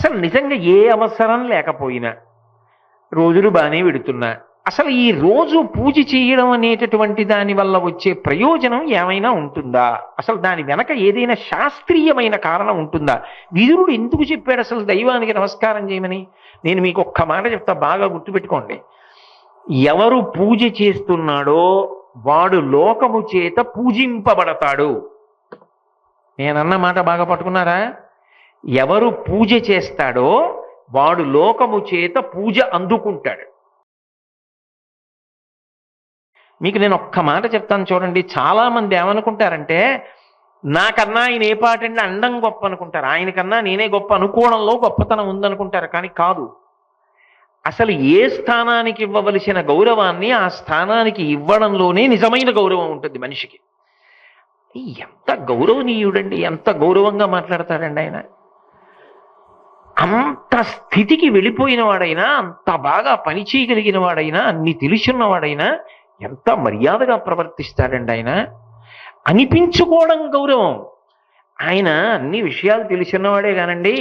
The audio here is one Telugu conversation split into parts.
అసలు నిజంగా ఏ అవసరం లేకపోయినా రోజులు బాగానే పెడుతున్నా అసలు ఈ రోజు పూజ చేయడం అనేటటువంటి దాని వల్ల వచ్చే ప్రయోజనం ఏమైనా ఉంటుందా? అసలు దాని వెనక ఏదైనా శాస్త్రీయమైన కారణం ఉంటుందా? విదురుడు ఎందుకు చెప్పాడు అసలు దైవానికి నమస్కారం చేయమని? నేను మీకు ఒక్క మాట చెప్తా, బాగా గుర్తుపెట్టుకోండి. ఎవరు పూజ చేస్తున్నాడో వాడు లోకము చేత పూజింపబడతాడు. నేనన్న మాట బాగా పట్టుకున్నారా? ఎవరు పూజ చేస్తాడో వాడు లోకము చేత పూజ అందుకుంటాడు. మీకు నేను ఒక్క మాట చెప్తాను చూడండి. చాలా మంది ఏమనుకుంటారంటే, నాకన్నా ఆయన ఏ పాటండి అండం గొప్ప అనుకుంటారు, ఆయనకన్నా నేనే గొప్ప అనుకోవడంలో గొప్పతనం ఉందనుకుంటారు. కానీ కాదు. అసలు ఏ స్థానానికి ఇవ్వవలసిన గౌరవాన్ని ఆ స్థానానికి ఇవ్వడంలోనే నిజమైన గౌరవం ఉంటుంది మనిషికి. ఎంత గౌరవనీయుడండి, ఎంత గౌరవంగా మాట్లాడతాడండి ఆయన. అంత స్థితికి వెళ్ళిపోయిన వాడైనా, అంత బాగా పని చేయగలిగిన వాడైనా, అన్ని తెలుసున్నవాడైనా ఎంత మర్యాదగా ప్రవర్తిస్తాడండి ఆయన. అనిపించుకోవడం గౌరవం. ఆయన అన్ని విషయాలు తెలిసిన్నవాడే కానండి,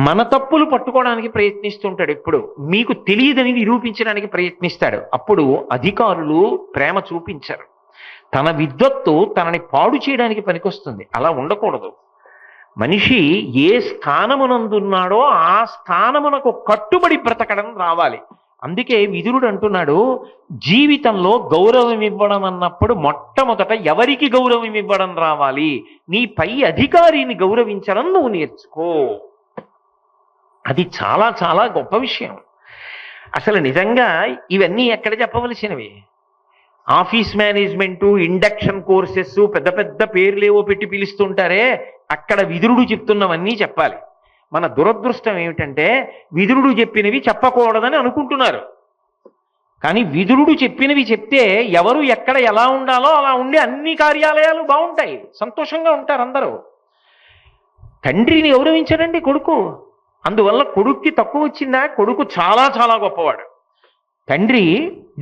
మన తప్పులు పట్టుకోవడానికి ప్రయత్నిస్తుంటాడు. ఎప్పుడు మీకు తెలియదని నిరూపించడానికి ప్రయత్నిస్తాడు. అప్పుడు అధికారులు ప్రేమ చూపించరు. తన విద్వత్తు తనని పాడు చేయడానికి పనికొస్తుంది. అలా ఉండకూడదు. మనిషి ఏ స్థానమునందున్నాడో ఆ స్థానమునకు కట్టుబడి బ్రతకడం రావాలి. అందుకే విదురుడు అంటున్నాడు, జీవితంలో గౌరవం ఇవ్వడం అన్నప్పుడు మొట్టమొదట ఎవరికి గౌరవం ఇవ్వడం రావాలి? నీ పై అధికారిని గౌరవించడం నువ్వు నేర్చుకో. అది చాలా చాలా గొప్ప విషయం. అసలు నిజంగా ఇవన్నీ ఎక్కడ చెప్పవలసినవి? ఆఫీస్ మేనేజ్మెంటు, ఇండక్షన్ కోర్సెస్, పెద్ద పెద్ద పేర్లేవో పెట్టి పిలుస్తుంటారే, అక్కడ విదురుడు చెప్తున్నవన్నీ చెప్పాలి. మన దురదృష్టం ఏమిటంటే విదురుడు చెప్పినవి చెప్పకూడదని అనుకుంటున్నారు. కానీ విదురుడు చెప్పినవి చెప్తే ఎవరు ఎక్కడ ఎలా ఉండాలో అలా ఉండి అన్ని కార్యాలయాలు బాగుంటాయి, సంతోషంగా ఉంటారు అందరూ. తండ్రిని గౌరవించడండి కొడుకు. అందువల్ల కొడుక్కి తక్కువ వచ్చిందా? కొడుకు చాలా చాలా గొప్పవాడు. తండ్రి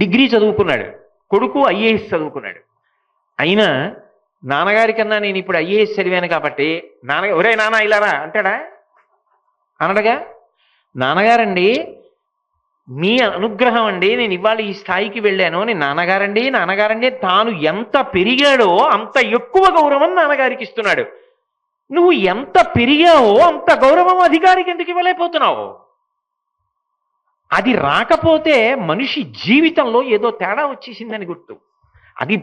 డిగ్రీ చదువుకున్నాడు, కొడుకు ఐఏఎస్ చదువుకున్నాడు. అయినా నాన్నగారి కన్నా నేను ఇప్పుడు ఐఏఎస్ చదివాను కాబట్టి ఒరే నాన్న ఇలారా అంటాడా? అనడగా. నాన్నగారండి మీ అనుగ్రహం అండి నేను ఇవాళ ఈ స్థాయికి వెళ్ళాను అని నాన్నగారండి తాను ఎంత పెరిగాడో అంత ఎక్కువ గౌరవం నాన్నగారికి ఇస్తున్నాడు. నువ్వు ఎంత పెరిగావో అంత గౌరవం అధికారికి ఎందుకు ఇవ్వలేకపోతున్నావు? అది రాకపోతే మనిషి జీవితంలో ఏదో తేడా వచ్చేసిందని గుర్తు. అది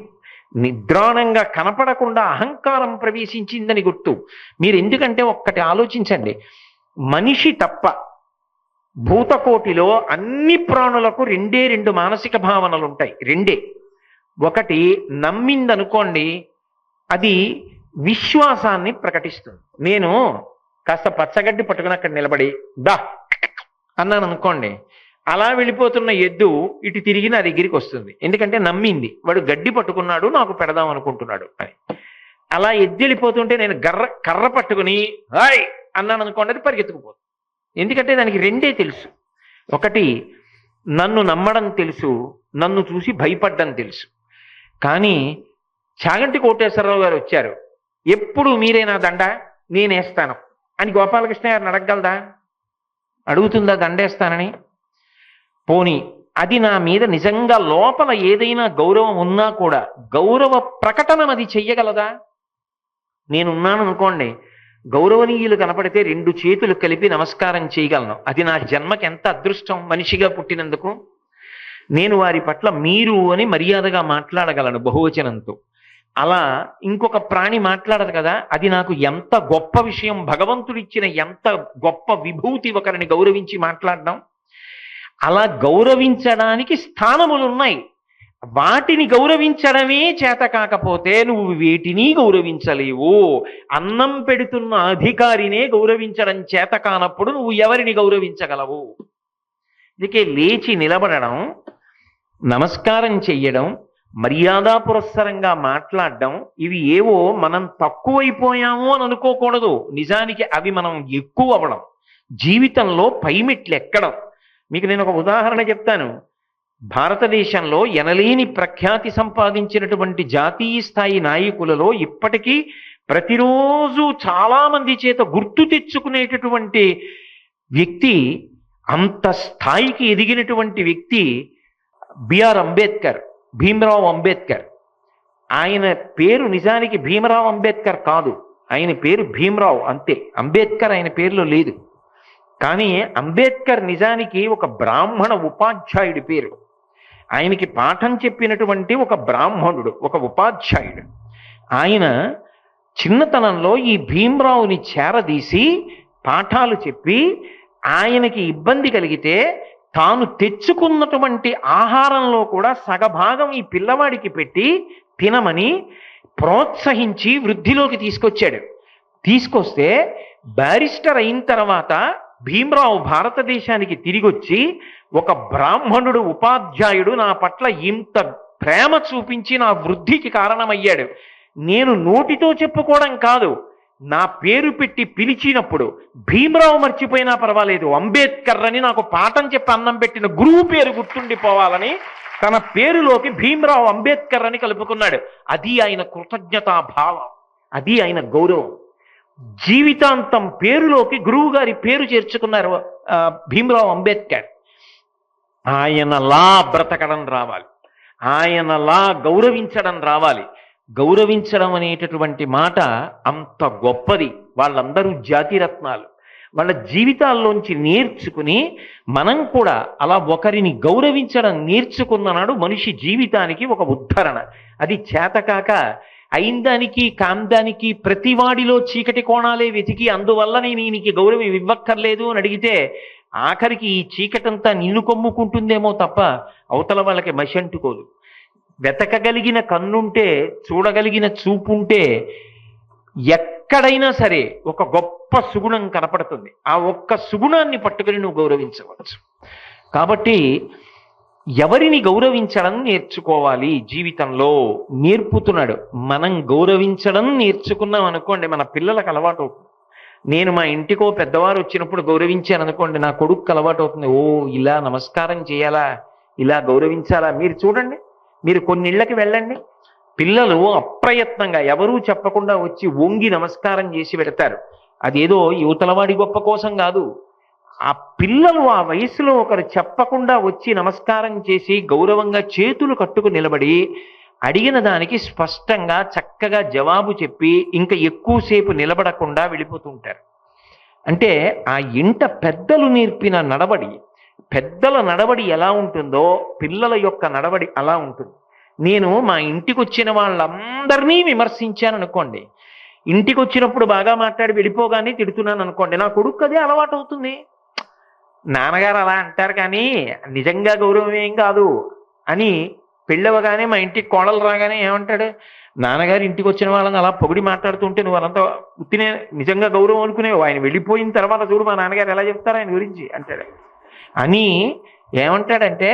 నిద్రాణంగా కనపడకుండా అహంకారం ప్రవేశించిందని గుర్తు. మీరు ఎందుకంటే ఒక్కటి ఆలోచించండి, మనిషి తప్ప భూతకోటిలో అన్ని ప్రాణులకు రెండు మానసిక భావనలు ఉంటాయి. రెండే. ఒకటి నమ్మిందనుకోండి, అది విశ్వాసాన్ని ప్రకటిస్తుంది. నేను కాస్త పచ్చగడ్డి పట్టుకుని అక్కడ నిలబడి దా అన్నాను అనుకోండి, అలా వెళ్ళిపోతున్న ఎద్దు ఇటు తిరిగి నా దగ్గరికి వస్తుంది. ఎందుకంటే నమ్మింది, వాడు గడ్డి పట్టుకున్నాడు నాకు పెడదాం అనుకుంటున్నాడు అని. అలా ఎద్దు వెళ్ళిపోతుంటే నేను కర్ర పట్టుకుని హాయ్ అన్నాను అనుకోండి, అది పరిగెత్తుకుపోతుంది. ఎందుకంటే దానికి రెండే తెలుసు. ఒకటి నన్ను నమ్మడం తెలుసు, నన్ను చూసి భయపడ్డం తెలుసు. కానీ చాగంటి కోటేశ్వరరావు గారు వచ్చారు, ఎప్పుడు మీరేనా దండ నేనేస్తాను అని గోపాలకృష్ణ గారిని అడగగలదా? అడుగుతుందా దండేస్తానని? పోనీ అది నా మీద నిజంగా లోపల ఏదైనా గౌరవం ఉన్నా కూడా గౌరవ ప్రకటన అది చెయ్యగలదా? నేనున్నాను అనుకోండి, గౌరవనీయులు కనపడితే 2 చేతులు కలిపి నమస్కారం చేయగలను. అది నా జన్మకి ఎంత అదృష్టం మనిషిగా పుట్టినందుకు. నేను వారి పట్ల మీరు అని మర్యాదగా మాట్లాడగలను బహువచనంతో. అలా ఇంకొక ప్రాణి మాట్లాడదు కదా, అది నాకు ఎంత గొప్ప విషయం. భగవంతుడిచ్చిన ఎంత గొప్ప విభూతి ఒకరిని గౌరవించి మాట్లాడడం. అలా గౌరవించడానికి స్థానములు ఉన్నాయి. వాటిని గౌరవించడమే చేత కాకపోతే నువ్వు వేటిని గౌరవించలేవు. అన్నం పెడుతున్న అధికారినే గౌరవించడం చేత కానప్పుడు నువ్వు ఎవరిని గౌరవించగలవు? అందుకే లేచి నిలబడడం, నమస్కారం చెయ్యడం, మర్యాదా పురస్సరంగా మాట్లాడడం, ఇవి ఏవో మనం తక్కువైపోయాము అని అనుకోకూడదు. నిజానికి అవి మనం ఎక్కువ అవ్వడం, జీవితంలో పైమెట్లు ఎక్కడం. మీకు నేను ఒక ఉదాహరణ చెప్తాను. భారతదేశంలో ఎనలేని ప్రఖ్యాతి సంపాదించినటువంటి జాతీయ స్థాయి నాయకులలో ఇప్పటికీ ప్రతిరోజు చాలా మంది చేత గుర్తు తెచ్చుకునేటటువంటి వ్యక్తి, అంత స్థాయికి ఎదిగినటువంటి వ్యక్తి బిఆర్ అంబేద్కర్, భీమరావు అంబేద్కర్. ఆయన పేరు నిజానికి భీమరావు అంబేద్కర్ కాదు, ఆయన పేరు భీమరావు అంతే, అంబేద్కర్ ఆయన పేరులో లేదు. కానీ అంబేద్కర్ నిజానికి ఒక బ్రాహ్మణ ఉపాధ్యాయుడి పేరు. ఆయనకి పాఠం చెప్పినటువంటి ఒక బ్రాహ్మణుడు, ఒక ఉపాధ్యాయుడు. ఆయన చిన్నతనంలో ఈ భీమరావుని చేరదీసి పాఠాలు చెప్పి, ఆయనకి ఇబ్బంది కలిగితే తాను తెచ్చుకున్నటువంటి ఆహారంలో కూడా సగభాగం ఈ పిల్లవాడికి పెట్టి తినమని ప్రోత్సహించి వృద్ధిలోకి తీసుకొచ్చాడు. తీసుకొస్తే బ్యారిస్టర్ అయిన తర్వాత భీమరావు భారతదేశానికి తిరిగొచ్చి, ఒక బ్రాహ్మణుడు ఉపాధ్యాయుడు నా పట్ల ఇంత ప్రేమ చూపించి నా వృద్ధికి కారణమయ్యాడు. నేను నోటితో చెప్పుకోవడం కాదు, నా పేరు పెట్టి పిలిచినప్పుడు భీమరావు మర్చిపోయినా పర్వాలేదు, అంబేద్కర్ అని నాకు పాఠం చెప్పి అన్నం పెట్టిన గురువు పేరు గుర్తుండిపోవాలని తన పేరులోకి భీమరావు అంబేద్కర్ అని కలుపుకున్నాడు. అది ఆయన కృతజ్ఞతా భావం, అది ఆయన గౌరవం. జీవితాంతం పేరులోకి గురువు గారి పేరు చేర్చుకున్నారు భీమరావు అంబేద్కర్. ఆయనలా బ్రతకడం రావాలి, ఆయనలా గౌరవించడం రావాలి. గౌరవించడం అనేటటువంటి మాట అంత గొప్పది. వాళ్ళందరూ జాతిరత్నాలు. వాళ్ళ జీవితాల్లోంచి నేర్చుకుని మనం కూడా అలా ఒకరిని గౌరవించడం నేర్చుకున్ననాడు మనిషి జీవితానికి ఒక ఉద్ధరణ. అది చేతకాక అయిందానికి కాందానికి ప్రతివాడిలో చీకటి కోణాలే వెతికి అందువల్ల నేను ఈయనకి గౌరవం ఇవ్వక్కర్లేదు అని అడిగితే ఆఖరికి ఈ చీకటంతా నిన్ను కొమ్ముకుంటుందేమో తప్ప అవతల వాళ్ళకి మసి అంటుకోదు. వెతకగలిగిన కన్నుంటే, చూడగలిగిన చూపుంటే ఎక్కడైనా సరే ఒక గొప్ప సుగుణం కనపడుతుంది. ఆ ఒక్క సుగుణాన్ని పట్టుకుని నువ్వు గౌరవించవచ్చు. కాబట్టి ఎవరిని గౌరవించడం నేర్చుకోవాలి జీవితంలో నేర్పుతున్నాడు. మనం గౌరవించడం నేర్చుకున్నాం అనుకోండి, మన పిల్లలకు అలవాటు అవుతుంది. నేను మా ఇంటికో పెద్దవారు వచ్చినప్పుడు గౌరవించాను అనుకోండి, నా కొడుకు అలవాటు అవుతుంది. ఓ, ఇలా నమస్కారం చేయాలా, ఇలా గౌరవించాలా. మీరు చూడండి, మీరు కొన్ని ఇళ్ళకి వెళ్ళండి, పిల్లలు అప్రయత్నంగా ఎవరూ చెప్పకుండా వచ్చి వంగి నమస్కారం చేసి పెడతారు. అదేదో యువతలవాడి గొప్ప కోసం కాదు. ఆ పిల్లలు ఆ వయసులో ఒకరు చెప్పకుండా వచ్చి నమస్కారం చేసి గౌరవంగా చేతులు కట్టుకు నిలబడి అడిగిన దానికి స్పష్టంగా చక్కగా జవాబు చెప్పి ఇంకా ఎక్కువసేపు నిలబడకుండా వెళ్ళిపోతుంటారు. అంటే ఆ ఇంట పెద్దలు నేర్పిన నడవడి, పెద్దల నడవడి ఎలా ఉంటుందో పిల్లల యొక్క నడవడి అలా ఉంటుంది. నేను మా ఇంటికి వచ్చిన వాళ్ళందరినీ విమర్శించాను అనుకోండి, ఇంటికి వచ్చినప్పుడు బాగా మాట్లాడి వెళ్ళిపోగానే తిడుతున్నాను అనుకోండి, నా కొడుకు అదే అలవాటు అవుతుంది. నాన్నగారు అలా అంటారు కానీ నిజంగా గౌరవం ఏం కాదు అని పెళ్ళవగానే మా ఇంటికి కోడలు రాగానే ఏమంటాడు, నాన్నగారు ఇంటికి వచ్చిన వాళ్ళని అలా పొగిడి మాట్లాడుతుంటే నువ్వు అదంతా ఉత్తినే నిజంగా గౌరవం అనుకునేవు, ఆయన వెళ్ళిపోయిన తర్వాత చూడు మా నాన్నగారు ఎలా చెప్తారు ఆయన గురించి అంటాడు. అని ఏమంటాడంటే,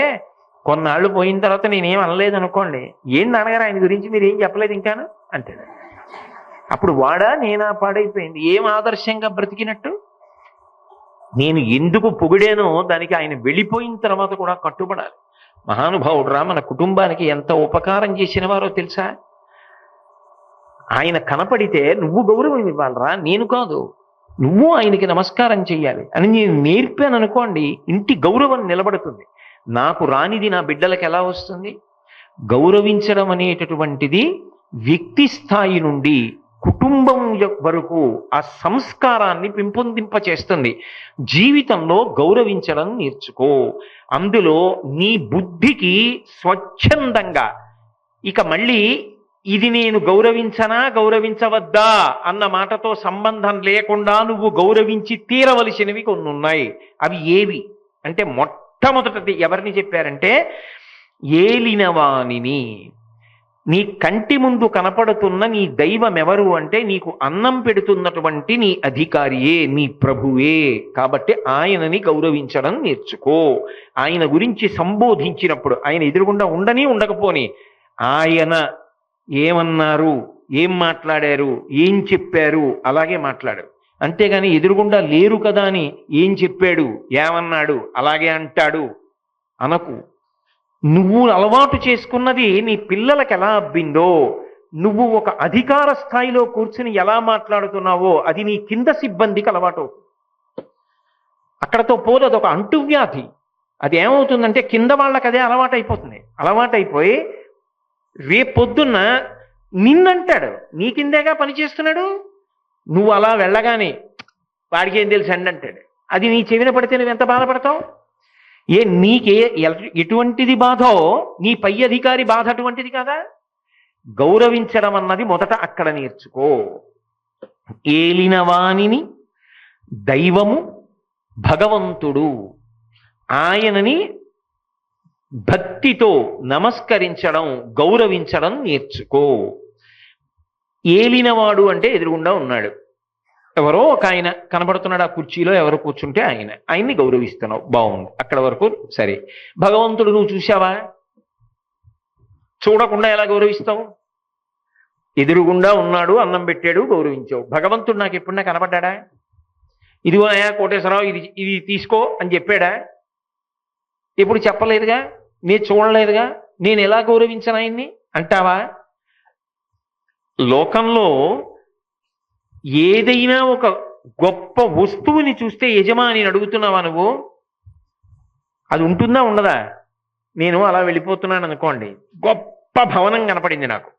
కొన్నాళ్ళు పోయిన తర్వాత నేనేం అనలేదు అనుకోండి, ఏం నాన్నగారు ఆయన గురించి మీరు ఏం చెప్పలేదు ఇంకాను అంటాడు. అప్పుడు వాడా నేనా పాడైపోయింది, ఏం ఆదర్శంగా బ్రతికినట్టు. నేను ఎందుకు పొగిడానో దానికి ఆయన వెళ్ళిపోయిన తర్వాత కూడా కట్టుబడాలి. మహానుభావుడు రా, మన కుటుంబానికి ఎంత ఉపకారం చేసిన వారో తెలుసా. ఆయన కనపడితే నువ్వు గౌరవం ఇవ్వాలరా, నేను కాదు, నువ్వు ఆయనకి నమస్కారం చెయ్యాలి అని నేను నేర్పాను అనుకోండి, ఇంటి గౌరవం నిలబడుతుంది. నాకు రానిది నా బిడ్డలకు ఎలా వస్తుంది? గౌరవించడం అనేటటువంటిది వ్యక్తి స్థాయి నుండి కుటుంబం వరకు ఆ సంస్కారాన్ని పెంపొందింపచేస్తుంది. జీవితంలో గౌరవించడం నేర్చుకో. అందులో నీ బుద్ధికి స్వచ్ఛందంగా ఇక మళ్ళీ ఇది నేను గౌరవించనా గౌరవించవద్దా అన్న మాటతో సంబంధం లేకుండా నువ్వు గౌరవించి తీరవలసినవి కొన్ని ఉన్నాయి. అవి ఏవి అంటే, మొట్టమొదటిది ఎవరిని చెప్పారంటే, ఏలినవాణిని. నీ కంటి ముందు కనపడుతున్న నీ దైవం ఎవరు అంటే, నీకు అన్నం పెడుతున్నటువంటి నీ అధికారియే, నీ ప్రభువే. కాబట్టి ఆయనని గౌరవించడం నేర్చుకో. ఆయన గురించి సంబోధించినప్పుడు ఆయన ఎదురుగుండా ఉండని ఉండకపోని ఆయన ఏమన్నారు, ఏం మాట్లాడారు, ఏం చెప్పారు అలాగే మాట్లాడు. అంతేగాని ఎదురుగుండా లేరు కదా అని ఏం చెప్పాడు, ఏమన్నాడు అలాగే అంటాడు అనకు. నువ్వు అలవాటు చేసుకున్నది నీ పిల్లలకు ఎలా అబ్బిందో, నువ్వు ఒక అధికార స్థాయిలో కూర్చుని ఎలా మాట్లాడుతున్నావో అది నీ కింద సిబ్బందికి అలవాటు. అక్కడతో పోదు, అదొక అంటువ్యాధి. అది ఏమవుతుందంటే కింద వాళ్ళకి అదే అలవాటైపోతుంది. అలవాటైపోయి రేపొద్దున్న నిన్నంటాడు, నీ కిందేగా పనిచేస్తున్నాడు, నువ్వు అలా వెళ్ళగానే వాడికి ఏం తెలుసు అండి అంటాడు. అది నీ చెవిన పడితే నువ్వు ఎంత బాధపడతావు? నీకే ఎటువంటిది బాధో నీ పై అధికారి బాధ అటువంటిది కదా. గౌరవించడం అన్నది మొదట అక్కడ నేర్చుకో. ఏలిన వానిని దైవము భగవంతుడు, ఆయనని భక్తితో నమస్కరించడం, గౌరవించడం నేర్చుకో. ఏలినవాడు అంటే ఎదురుగుండా ఉన్నాడు, ఎవరో ఒక ఆయన కనబడుతున్నాడు, ఆ కుర్చీలో ఎవరు కూర్చుంటే ఆయన్ని గౌరవిస్తున్నావు, బాగుంది, అక్కడ వరకు సరే. భగవంతుడు నువ్వు చూసావా? చూడకుండా ఎలా గౌరవిస్తావు? ఎదురుగుండా ఉన్నాడు, అన్నం పెట్టాడు, గౌరవించావు. భగవంతుడు నాకు ఎప్పుడన్నా కనబడ్డా? ఇదిగో అయ్యా కోటేశ్వరరావు ఇది తీసుకో అని చెప్పాడా? ఎప్పుడు చెప్పలేదుగా, నేను చూడలేదుగా, నేను ఎలా గౌరవించను ఆయన్ని అంటావా? లోకంలో ఏదైనా ఒక గొప్ప వస్తువుని చూస్తే యజమాని అడుగుతున్నావా నువ్వు? అది ఉంటుందా ఉండదా? నేను అలా వెళ్ళిపోతున్నాను అనుకోండి, గొప్ప భవనం కనపడింది నాకు,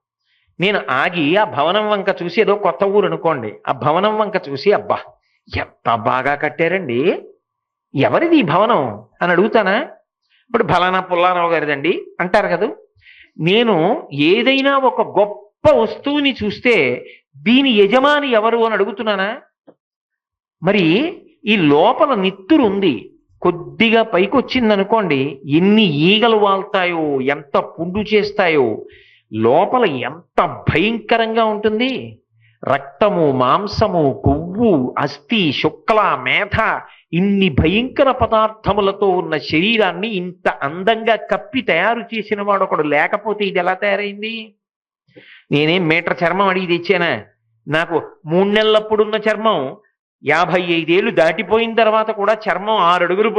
నేను ఆగి ఆ భవనం వంక చూసి, ఏదో కొత్త ఊరు అనుకోండి, ఆ భవనం వంక చూసి అబ్బా ఎంత బాగా కట్టారండి, ఎవరిది ఈ భవనం అని అడుగుతానా? ఇప్పుడు ఫలానా పుల్లారావు గారిదండి అంటారు కదా. నేను ఏదైనా ఒక గొప్ప వస్తువుని చూస్తే దీని యజమాని ఎవరు అని అడుగుతున్నానా? మరి ఈ లోపల నిత్తురు ఉంది, కొద్దిగా పైకి వచ్చిందనుకోండి, ఎన్ని ఈగలు వాళ్తాయో, ఎంత పుండు చేస్తాయో, లోపల ఎంత భయంకరంగా ఉంటుంది. రక్తము, మాంసము, కొవ్వు, అస్థి, శుక్ల, మేధ, ఇన్ని భయంకర పదార్థములతో ఉన్న శరీరాన్ని ఇంత అందంగా కప్పి తయారు చేసిన వాడు ఒకడు లేకపోతే ఇది ఎలా తయారైంది? నేనేం మీటర్ చర్మం అడిగి తెచ్చానా? నాకు 3 నెలలప్పుడున్న చర్మం 55 ఏళ్ళు దాటిపోయిన తర్వాత కూడా చర్మం 6 అడుగులు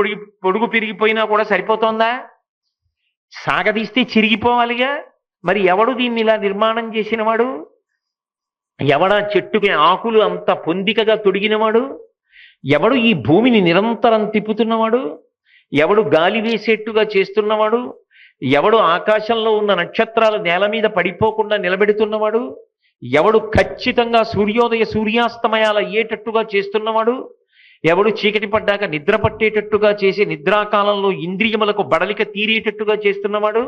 పొడుగు పెరిగిపోయినా కూడా సరిపోతోందా? సాగదీస్తే చిరిగిపోవాలిగా. మరి ఎవడు దీన్ని ఇలా నిర్మాణం చేసినవాడు? ఎవడా చెట్టుకి ఆకులు అంత పొందికగా తొడిగినవాడు? ఎవడు ఈ భూమిని నిరంతరం తిప్పుతున్నవాడు? ఎవడు గాలి వేసేట్టుగా చేస్తున్నవాడు? ఎవడు ఆకాశంలో ఉన్న నక్షత్రాలు నేల మీద పడిపోకుండా నిలబెడుతున్నవాడు? ఎవడు ఖచ్చితంగా సూర్యోదయ సూర్యాస్తమయాలు అయ్యేటట్టుగా చేస్తున్నవాడు? ఎవడు చీకటి పడ్డాక నిద్ర పట్టేటట్టుగా చేసి నిద్రాకాలంలో ఇంద్రియములకు బడలిక తీరేటట్టుగా చేస్తున్నవాడు?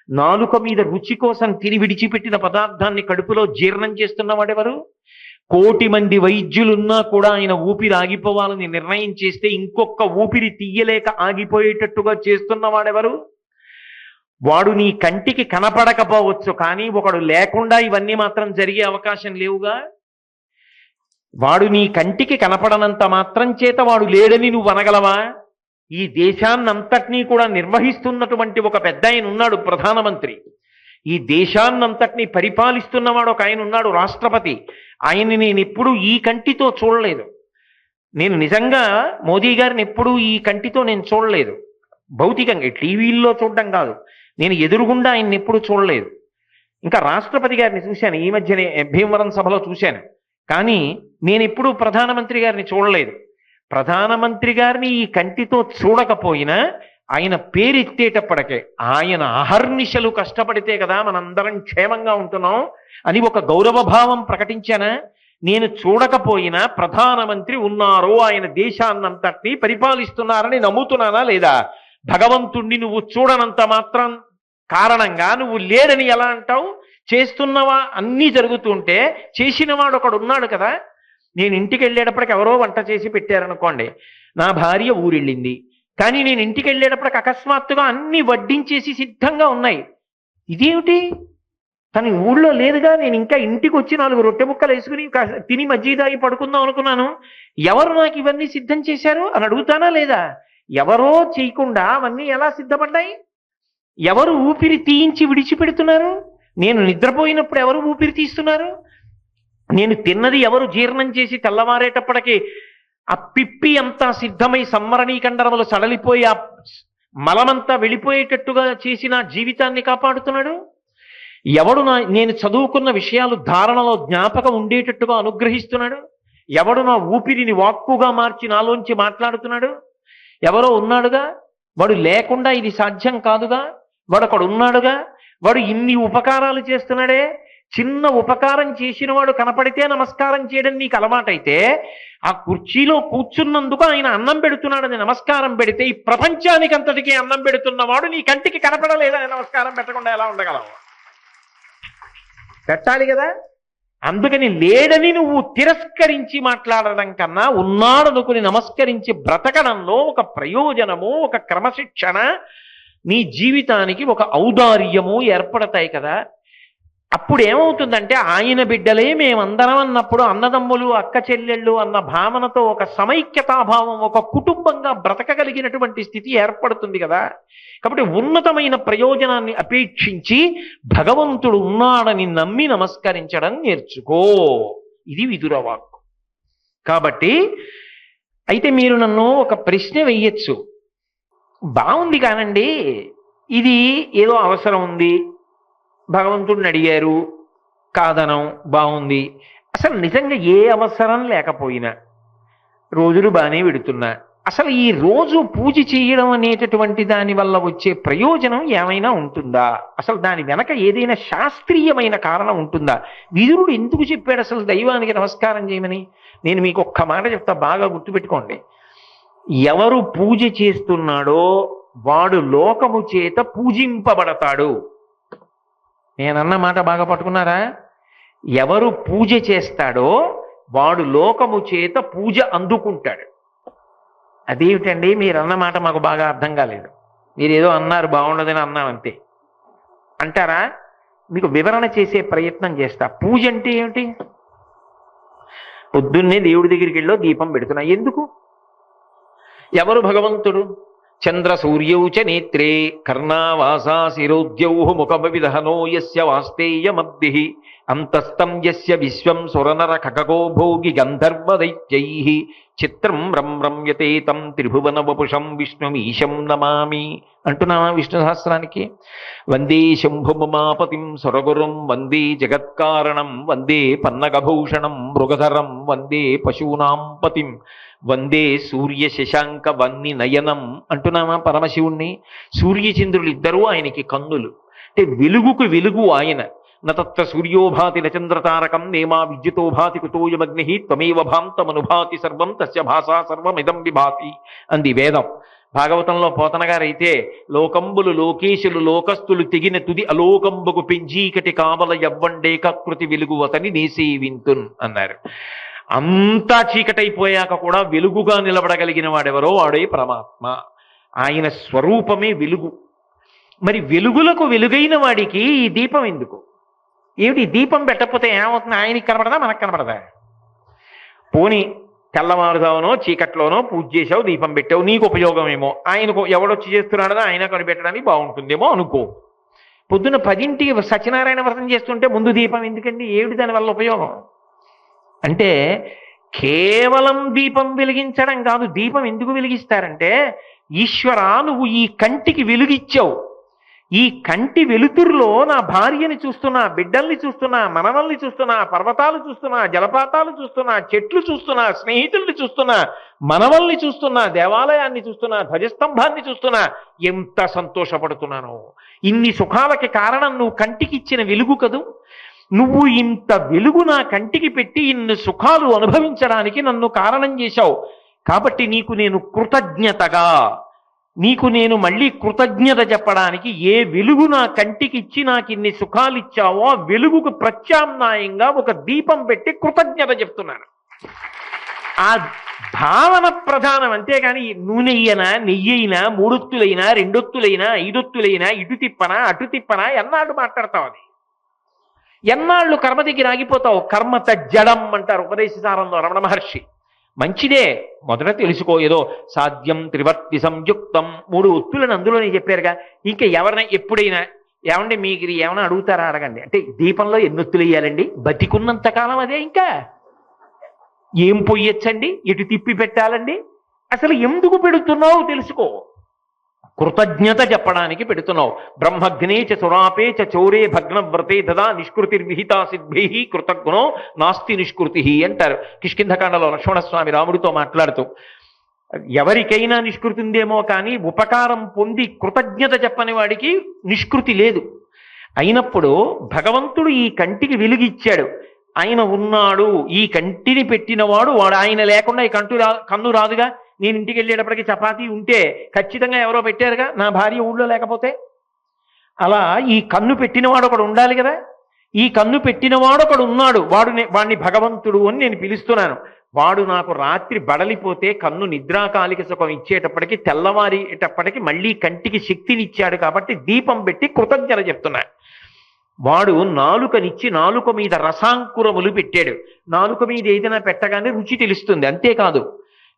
నాలుక మీద రుచి కోసం తిని విడిచిపెట్టిన పదార్థాన్ని కడుపులో జీర్ణం చేస్తున్నవాడెవరు? 1,000,000 మంది వైద్యులున్నా కూడా ఆయన ఊపిరి ఆగిపోవాలని నిర్ణయం చేస్తే ఇంకొక ఊపిరి తీయలేక ఆగిపోయేటట్టుగా చేస్తున్నవాడెవరు? వాడు నీ కంటికి కనపడకపోవచ్చు, కానీ ఒకడు లేకుండా ఇవన్నీ మాత్రం జరిగే అవకాశం లేవుగా. వాడు నీ కంటికి కనపడనంత మాత్రం చేత వాడు లేడని నువ్వు అనగలవా? ఈ దేశాన్నంతటినీ కూడా నిర్వహిస్తున్నటువంటి ఒక పెద్ద ఆయన ఉన్నాడు, ప్రధానమంత్రి. ఈ దేశాన్నంతటినీ పరిపాలిస్తున్నవాడు ఒక ఆయన ఉన్నాడు, రాష్ట్రపతి. ఆయన్ని నేను ఎప్పుడూ ఈ కంటితో చూడలేదు. నేను నిజంగా మోదీ గారిని ఎప్పుడూ ఈ కంటితో నేను చూడలేదు. భౌతికంగా టీవీల్లో చూడడం కాదు, నేను ఎదురుగుండా ఆయన్ని ఎప్పుడు చూడలేదు. ఇంకా రాష్ట్రపతి గారిని చూశాను, ఈ మధ్యనే భీమవరం సభలో చూశాను, కానీ నేను ఎప్పుడూ ప్రధానమంత్రి గారిని చూడలేదు. ప్రధానమంత్రి గారిని ఈ కంటితో చూడకపోయినా ఆయన పేరెత్తేటప్పటికే ఆయన అహర్నిశలు కష్టపడితే కదా మనందరం క్షేమంగా ఉంటున్నాం అని ఒక గౌరవభావం ప్రకటించానా? నేను చూడకపోయినా ప్రధానమంత్రి ఉన్నారు, ఆయన దేశాన్నంతటినీ పరిపాలిస్తున్నారని నమ్ముతున్నానా లేదా? భగవంతుణ్ణి నువ్వు చూడనంత మాత్రం కారణంగా నువ్వు లేడని ఎలా అంటావు? చేస్తున్నవా అన్నీ జరుగుతుంటే చేసినవాడు ఒకడు ఉన్నాడు కదా. నేను ఇంటికి వెళ్ళేటప్పటికి ఎవరో వంట చేసి పెట్టారనుకోండి, నా భార్య ఊరెళ్ళింది, కానీ నేను ఇంటికి వెళ్ళేటప్పటికి అకస్మాత్తుగా అన్ని వడ్డించేసి సిద్ధంగా ఉన్నాయి. ఇదేమిటి? తను ఊళ్ళో లేదుగా, నేను ఇంకా ఇంటికి వచ్చి 4 రొట్టె ముక్కలు వేసుకుని తిని మజ్జిగ తాగి పడుకుందాం అనుకున్నాను, ఎవరు నాకు ఇవన్నీ సిద్ధం చేశారు అని అడుగుతానా లేదా? ఎవరో చేయకుండా అవన్నీ ఎలా సిద్ధపడ్డాయి? ఎవరు ఊపిరి తీయించి విడిచిపెడుతున్నారు? నేను నిద్రపోయినప్పుడు ఎవరు ఊపిరి తీస్తున్నారు? నేను తిన్నది ఎవరు జీర్ణం చేసి తెల్లవారేటప్పటికి ఆ పిప్పి అంతా సిద్ధమై సంవరణీకండరములు సడలిపోయి ఆ మలమంతా వెళ్ళిపోయేటట్టుగా చేసి నా జీవితాన్ని కాపాడుతున్నాడు? ఎవడు నేను చదువుకున్న విషయాలు ధారణలో జ్ఞాపకం ఉండేటట్టుగా అనుగ్రహిస్తున్నాడు? ఎవడు నా ఊపిరిని వాక్కుగా మార్చి నాలోంచి మాట్లాడుతున్నాడు? ఎవరో ఉన్నాడుగా, వాడు లేకుండా ఇది సాధ్యం కాదుగా, వాడు అక్కడ ఉన్నాడుగా, వాడు ఇన్ని ఉపకారాలు చేస్తున్నాడే, చిన్న ఉపకారం చేసిన వాడు కనపడితే నమస్కారం చేయడం నీకు అలవాటైతే ఆ కుర్చీలో కూర్చున్నందుకు ఆయన అన్నం పెడుతున్నాడని నమస్కారం పెడితే ఈ ప్రపంచానికి అంతటికీ అన్నం పెడుతున్నవాడు నీ కంటికి కనపడలేదని నమస్కారం పెట్టకుండా ఎలా ఉండగలవు? పెట్టాలి కదా. అందుకని లేడని నువ్వు తిరస్కరించి మాట్లాడడం కన్నా ఉన్నాడనుకుని నమస్కరించి బ్రతకడంలో ఒక ప్రయోజనము, ఒక క్రమశిక్షణ, నీ జీవితానికి ఒక ఔదార్యము ఏర్పడతాయి కదా. అప్పుడు ఏమవుతుందంటే ఆయన బిడ్డలే మేమందరం అన్నప్పుడు అన్నదమ్ములు అక్క చెల్లెళ్ళు అన్న భావనతో ఒక సమైక్యతాభావం, ఒక కుటుంబంగా బ్రతకగలిగినటువంటి స్థితి ఏర్పడుతుంది కదా. కాబట్టి ఉన్నతమైన ప్రయోజనాన్ని అపేక్షించి భగవంతుడు ఉన్నాడని నమ్మి నమస్కరించడం నేర్చుకో. ఇది విదురవాక్కు. కాబట్టి అయితే మీరు నన్ను ఒక ప్రశ్న వెయ్యొచ్చు, బాగుంది కానండి, ఇది ఏదో అవసరం ఉంది, భగవంతుడిని అడిగారు, కాదనం, బాగుంది. అసలు నిజంగా ఏ అవసరం లేకపోయినా రోజులు బాగానే పెడుతున్నా అసలు ఈ రోజు పూజ చేయడం అనేటటువంటి దాని వల్ల వచ్చే ప్రయోజనం ఏమైనా ఉంటుందా? అసలు దాని వెనక ఏదైనా శాస్త్రీయమైన కారణం ఉంటుందా? విదురుడు ఎందుకు చెప్పాడు అసలు దైవానికి నమస్కారం చేయమని? నేను మీకు ఒక్క మాట చెప్తా, బాగా గుర్తుపెట్టుకోండి. ఎవరు పూజ చేస్తున్నాడో వాడు లోకము చేత పూజింపబడతాడు. నేనన్న మాట బాగా పట్టుకున్నారా? ఎవరు పూజ చేస్తాడో వాడు లోకము చేత పూజ అందుకుంటాడు. అదేమిటండి మీరు అన్న మాట మాకు బాగా అర్థం కాలేదు, మీరు ఏదో అన్నారు బాగుండదని అన్నాం అంతే అంటారా? మీకు వివరణ చేసే ప్రయత్నం చేస్తా. పూజ అంటే ఏమిటి? పొద్దున్నే దేవుడి దగ్గరికి వెళ్ళో దీపం పెడుతున్నా, ఎందుకు? ఎవరు భగవంతుడు? చంద్ర సూర్యౌ చ నేత్రే కర్ణావాసా శిరోద్యౌ ముఖవిదహనో యస్య వాస్తేయమబ్ధి అంతస్తం యస్య విశ్వం సురనర ఖగో భోగి గంధర్వ దైత్యైః చిత్రం రమ్యతే తం త్రిభువన వపుషం విష్ణుమీశం నమామి అంటున్నామా విష్ణు సహస్రానికి? వందే శంభుమమాపతిం సురగురుం వందే జగత్కారణం వందే పన్నగభూషణం మృగధరం వందే పశూనాం పతిం వందే సూర్య శశాంక వన్ని నయనం అంటున్నామా పరమశివుణ్ణి? సూర్యచంద్రులు ఇద్దరూ ఆయనకి కన్నులు. అంటే వెలుగుకు వెలుగు ఆయన. నతత్ర సూర్యోభాతి నచంద్రతారకం నేమా విద్యుతోభాతి కుతోయమగ్ని త్వమేవ భాంతమనుభాతి సర్వం తస్య భాషా సర్వమిదం విభాతి అంది వేదం. భాగవతంలో పోతన గారైతే లోకంబులు లోకేశులు లోకస్తులు తెగిన తుది అలోకంబుకు పెంజీకటి కావల యవ్వండేకృతి వెలుగువతని నేసే వింతున్ అన్నారు. అంతా చీకటైపోయాక కూడా వెలుగుగా నిలబడగలిగిన వాడెవరో వాడే పరమాత్మ. ఆయన స్వరూపమే వెలుగు. మరి వెలుగులకు వెలుగైన వాడికి ఈ దీపం ఎందుకు? ఏమిటి దీపం పెట్టకపోతే ఏమవుతుంది? ఆయనకి కనపడదా మనకు కనపడదా? పోనీ తెల్లవారుదావునో చీకట్లోనో పూజ చేసావు, దీపం పెట్టావు, నీకు ఉపయోగం ఏమో, ఆయనకు ఎవడొచ్చి చేస్తున్నాడో ఆయన కనిపెట్టడానికి బాగుంటుందేమో అనుకో. పొద్దున్న 10ంటికి సత్యనారాయణ వ్రతం చేస్తుంటే ముందు దీపం ఎందుకండి? ఏమిటి దానివల్ల ఉపయోగం? అంటే కేవలం దీపం వెలిగించడం కాదు. దీపం ఎందుకు వెలిగిస్తారంటే, ఈశ్వర నువ్వు ఈ కంటికి వెలుగిచ్చావు, ఈ కంటి వెలుతురులో నా భార్యని చూస్తున్నా, బిడ్డల్ని చూస్తున్నా, మనవల్ని చూస్తున్నా, పర్వతాలు చూస్తున్నా, జలపాతాలు చూస్తున్నా, చెట్లు చూస్తున్నా, స్నేహితుల్ని చూస్తున్నా, మనవల్ని చూస్తున్నా, దేవాలయాన్ని చూస్తున్నా, ధ్వజస్తంభాన్ని చూస్తున్నా, ఎంత సంతోషపడుతున్నాను. ఇన్ని సుఖాలకి కారణం నువ్వు కంటికి ఇచ్చిన వెలుగు కదూ. నువ్వు ఇంత వెలుగు నా కంటికి పెట్టి ఇన్ని సుఖాలు అనుభవించడానికి నన్ను కారణం చేశావు. కాబట్టి నీకు నేను కృతజ్ఞతగా, నీకు నేను మళ్ళీ కృతజ్ఞత చెప్పడానికి ఏ వెలుగు నా కంటికి ఇచ్చి నాకు ఇన్ని సుఖాలు ఇచ్చావో ఆ వెలుగుకు ప్రత్యామ్నాయంగా ఒక దీపం పెట్టి కృతజ్ఞత చెప్తున్నాను. ఆ భావన ప్రధానం. అంతేగాని నూనెయ్యనా, నెయ్యైనా, 3 ఒత్తులైనా, 2 ఒత్తులైనా, 5 ఒత్తులైనా, ఇటు తిప్పనా అటు తిప్పనా ఎన్నాళ్ళు మాట్లాడతావు? అది ఎన్నాళ్ళు కర్మ దగ్గర ఆగిపోతావు? కర్మత జడం అంటారు ఉపదేశసారంలో రమణ మహర్షి. మంచిదే, మొదట తెలుసుకో. ఏదో సాధ్యం త్రివర్తి సంయుక్తం 3 ఒత్తులను అందులోనే చెప్పారుగా. ఇంకా ఎవరైనా ఎప్పుడైనా ఏమంటే మీకు ఏమైనా అడుగుతారా అడగండి. అంటే దీపంలో ఎన్ని ఒత్తులు వేయాలండి? బతికున్నంత కాలం అదే. ఇంకా ఏం పొయ్యొచ్చండి? ఎటు తిప్పి పెట్టాలండి? అసలు ఎందుకు పెడుతున్నావు తెలుసుకో. కృతజ్ఞత చెప్పడానికి పెడుతున్నావు. బ్రహ్మగ్నే చ సురాపే చ చౌరే భగ్నవ్రతే దదా నిష్కృతిర్విహితా సిద్భి కృతజ్ఞో నాస్తి నిష్కృతి అంటారు కిష్కింధకాండలో లక్ష్మణస్వామి రాముడితో మాట్లాడుతూ. ఎవరికైనా నిష్కృతి ఉందేమో కానీ ఉపకారం పొంది కృతజ్ఞత చెప్పని వాడికి నిష్కృతి లేదు. అయినప్పుడు భగవంతుడు ఈ కంటికి వెలుగిచ్చాడు, ఆయన ఉన్నాడు, ఈ కంటిని పెట్టినవాడు వాడు, ఆయన లేకుండా ఈ కన్ను రాదుగా. నేను ఇంటికి వెళ్ళేటప్పటికి చపాతీ ఉంటే ఖచ్చితంగా ఎవరో పెట్టారుగా, నా భార్య ఊళ్ళో లేకపోతే. అలా ఈ కన్ను పెట్టినవాడు ఒకడు ఉండాలి కదా. ఈ కన్ను పెట్టినవాడు ఒకడు ఉన్నాడు, వాడిని భగవంతుడు అని నేను పిలుస్తున్నాను. వాడు నాకు రాత్రి బడలిపోతే కన్ను నిద్రాకాలిక సుఖం ఇచ్చేటప్పటికి తెల్లవారేటప్పటికి మళ్ళీ కంటికి శక్తినిచ్చాడు కాబట్టి దీపం పెట్టి కృతజ్ఞత చెప్తున్నా. వాడు నాలుకనిచ్చి నాలుక మీద రసాంకురములు పెట్టాడు. నాలుక మీద ఏదైనా పెట్టగానే రుచి తెలుస్తుంది. అంతేకాదు,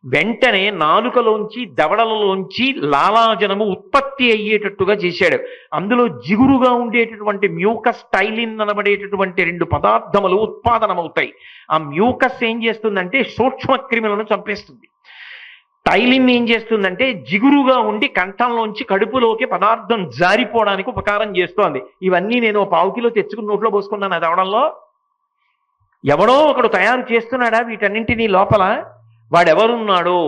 వెంటనే నాలుకలోంచి దవడలలోంచి లాలాజనము ఉత్పత్తి అయ్యేటట్టుగా చేశాడు. అందులో జిగురుగా ఉండేటటువంటి మ్యూకస్, టైలిన్ అనబడేటటువంటి 2 పదార్థములు ఉత్పాదనమవుతాయి. ఆ మ్యూకస్ ఏం చేస్తుందంటే సూక్ష్మ క్రిములను చంపేస్తుంది. టైలిన్ ఏం చేస్తుందంటే జిగురుగా ఉండి కంఠంలోంచి కడుపులోకి పదార్థం జారిపోవడానికి ఉపకారం చేస్తోంది. ఇవన్నీ నేను 1/4 కిలో తెచ్చుకుని నోట్లో పోసుకున్నాను. అది అవడంలో ఎవడో ఒకడు తయారు చేస్తున్నాడా వీటన్నింటినీ లోపల? వాడెవరున్నాడో,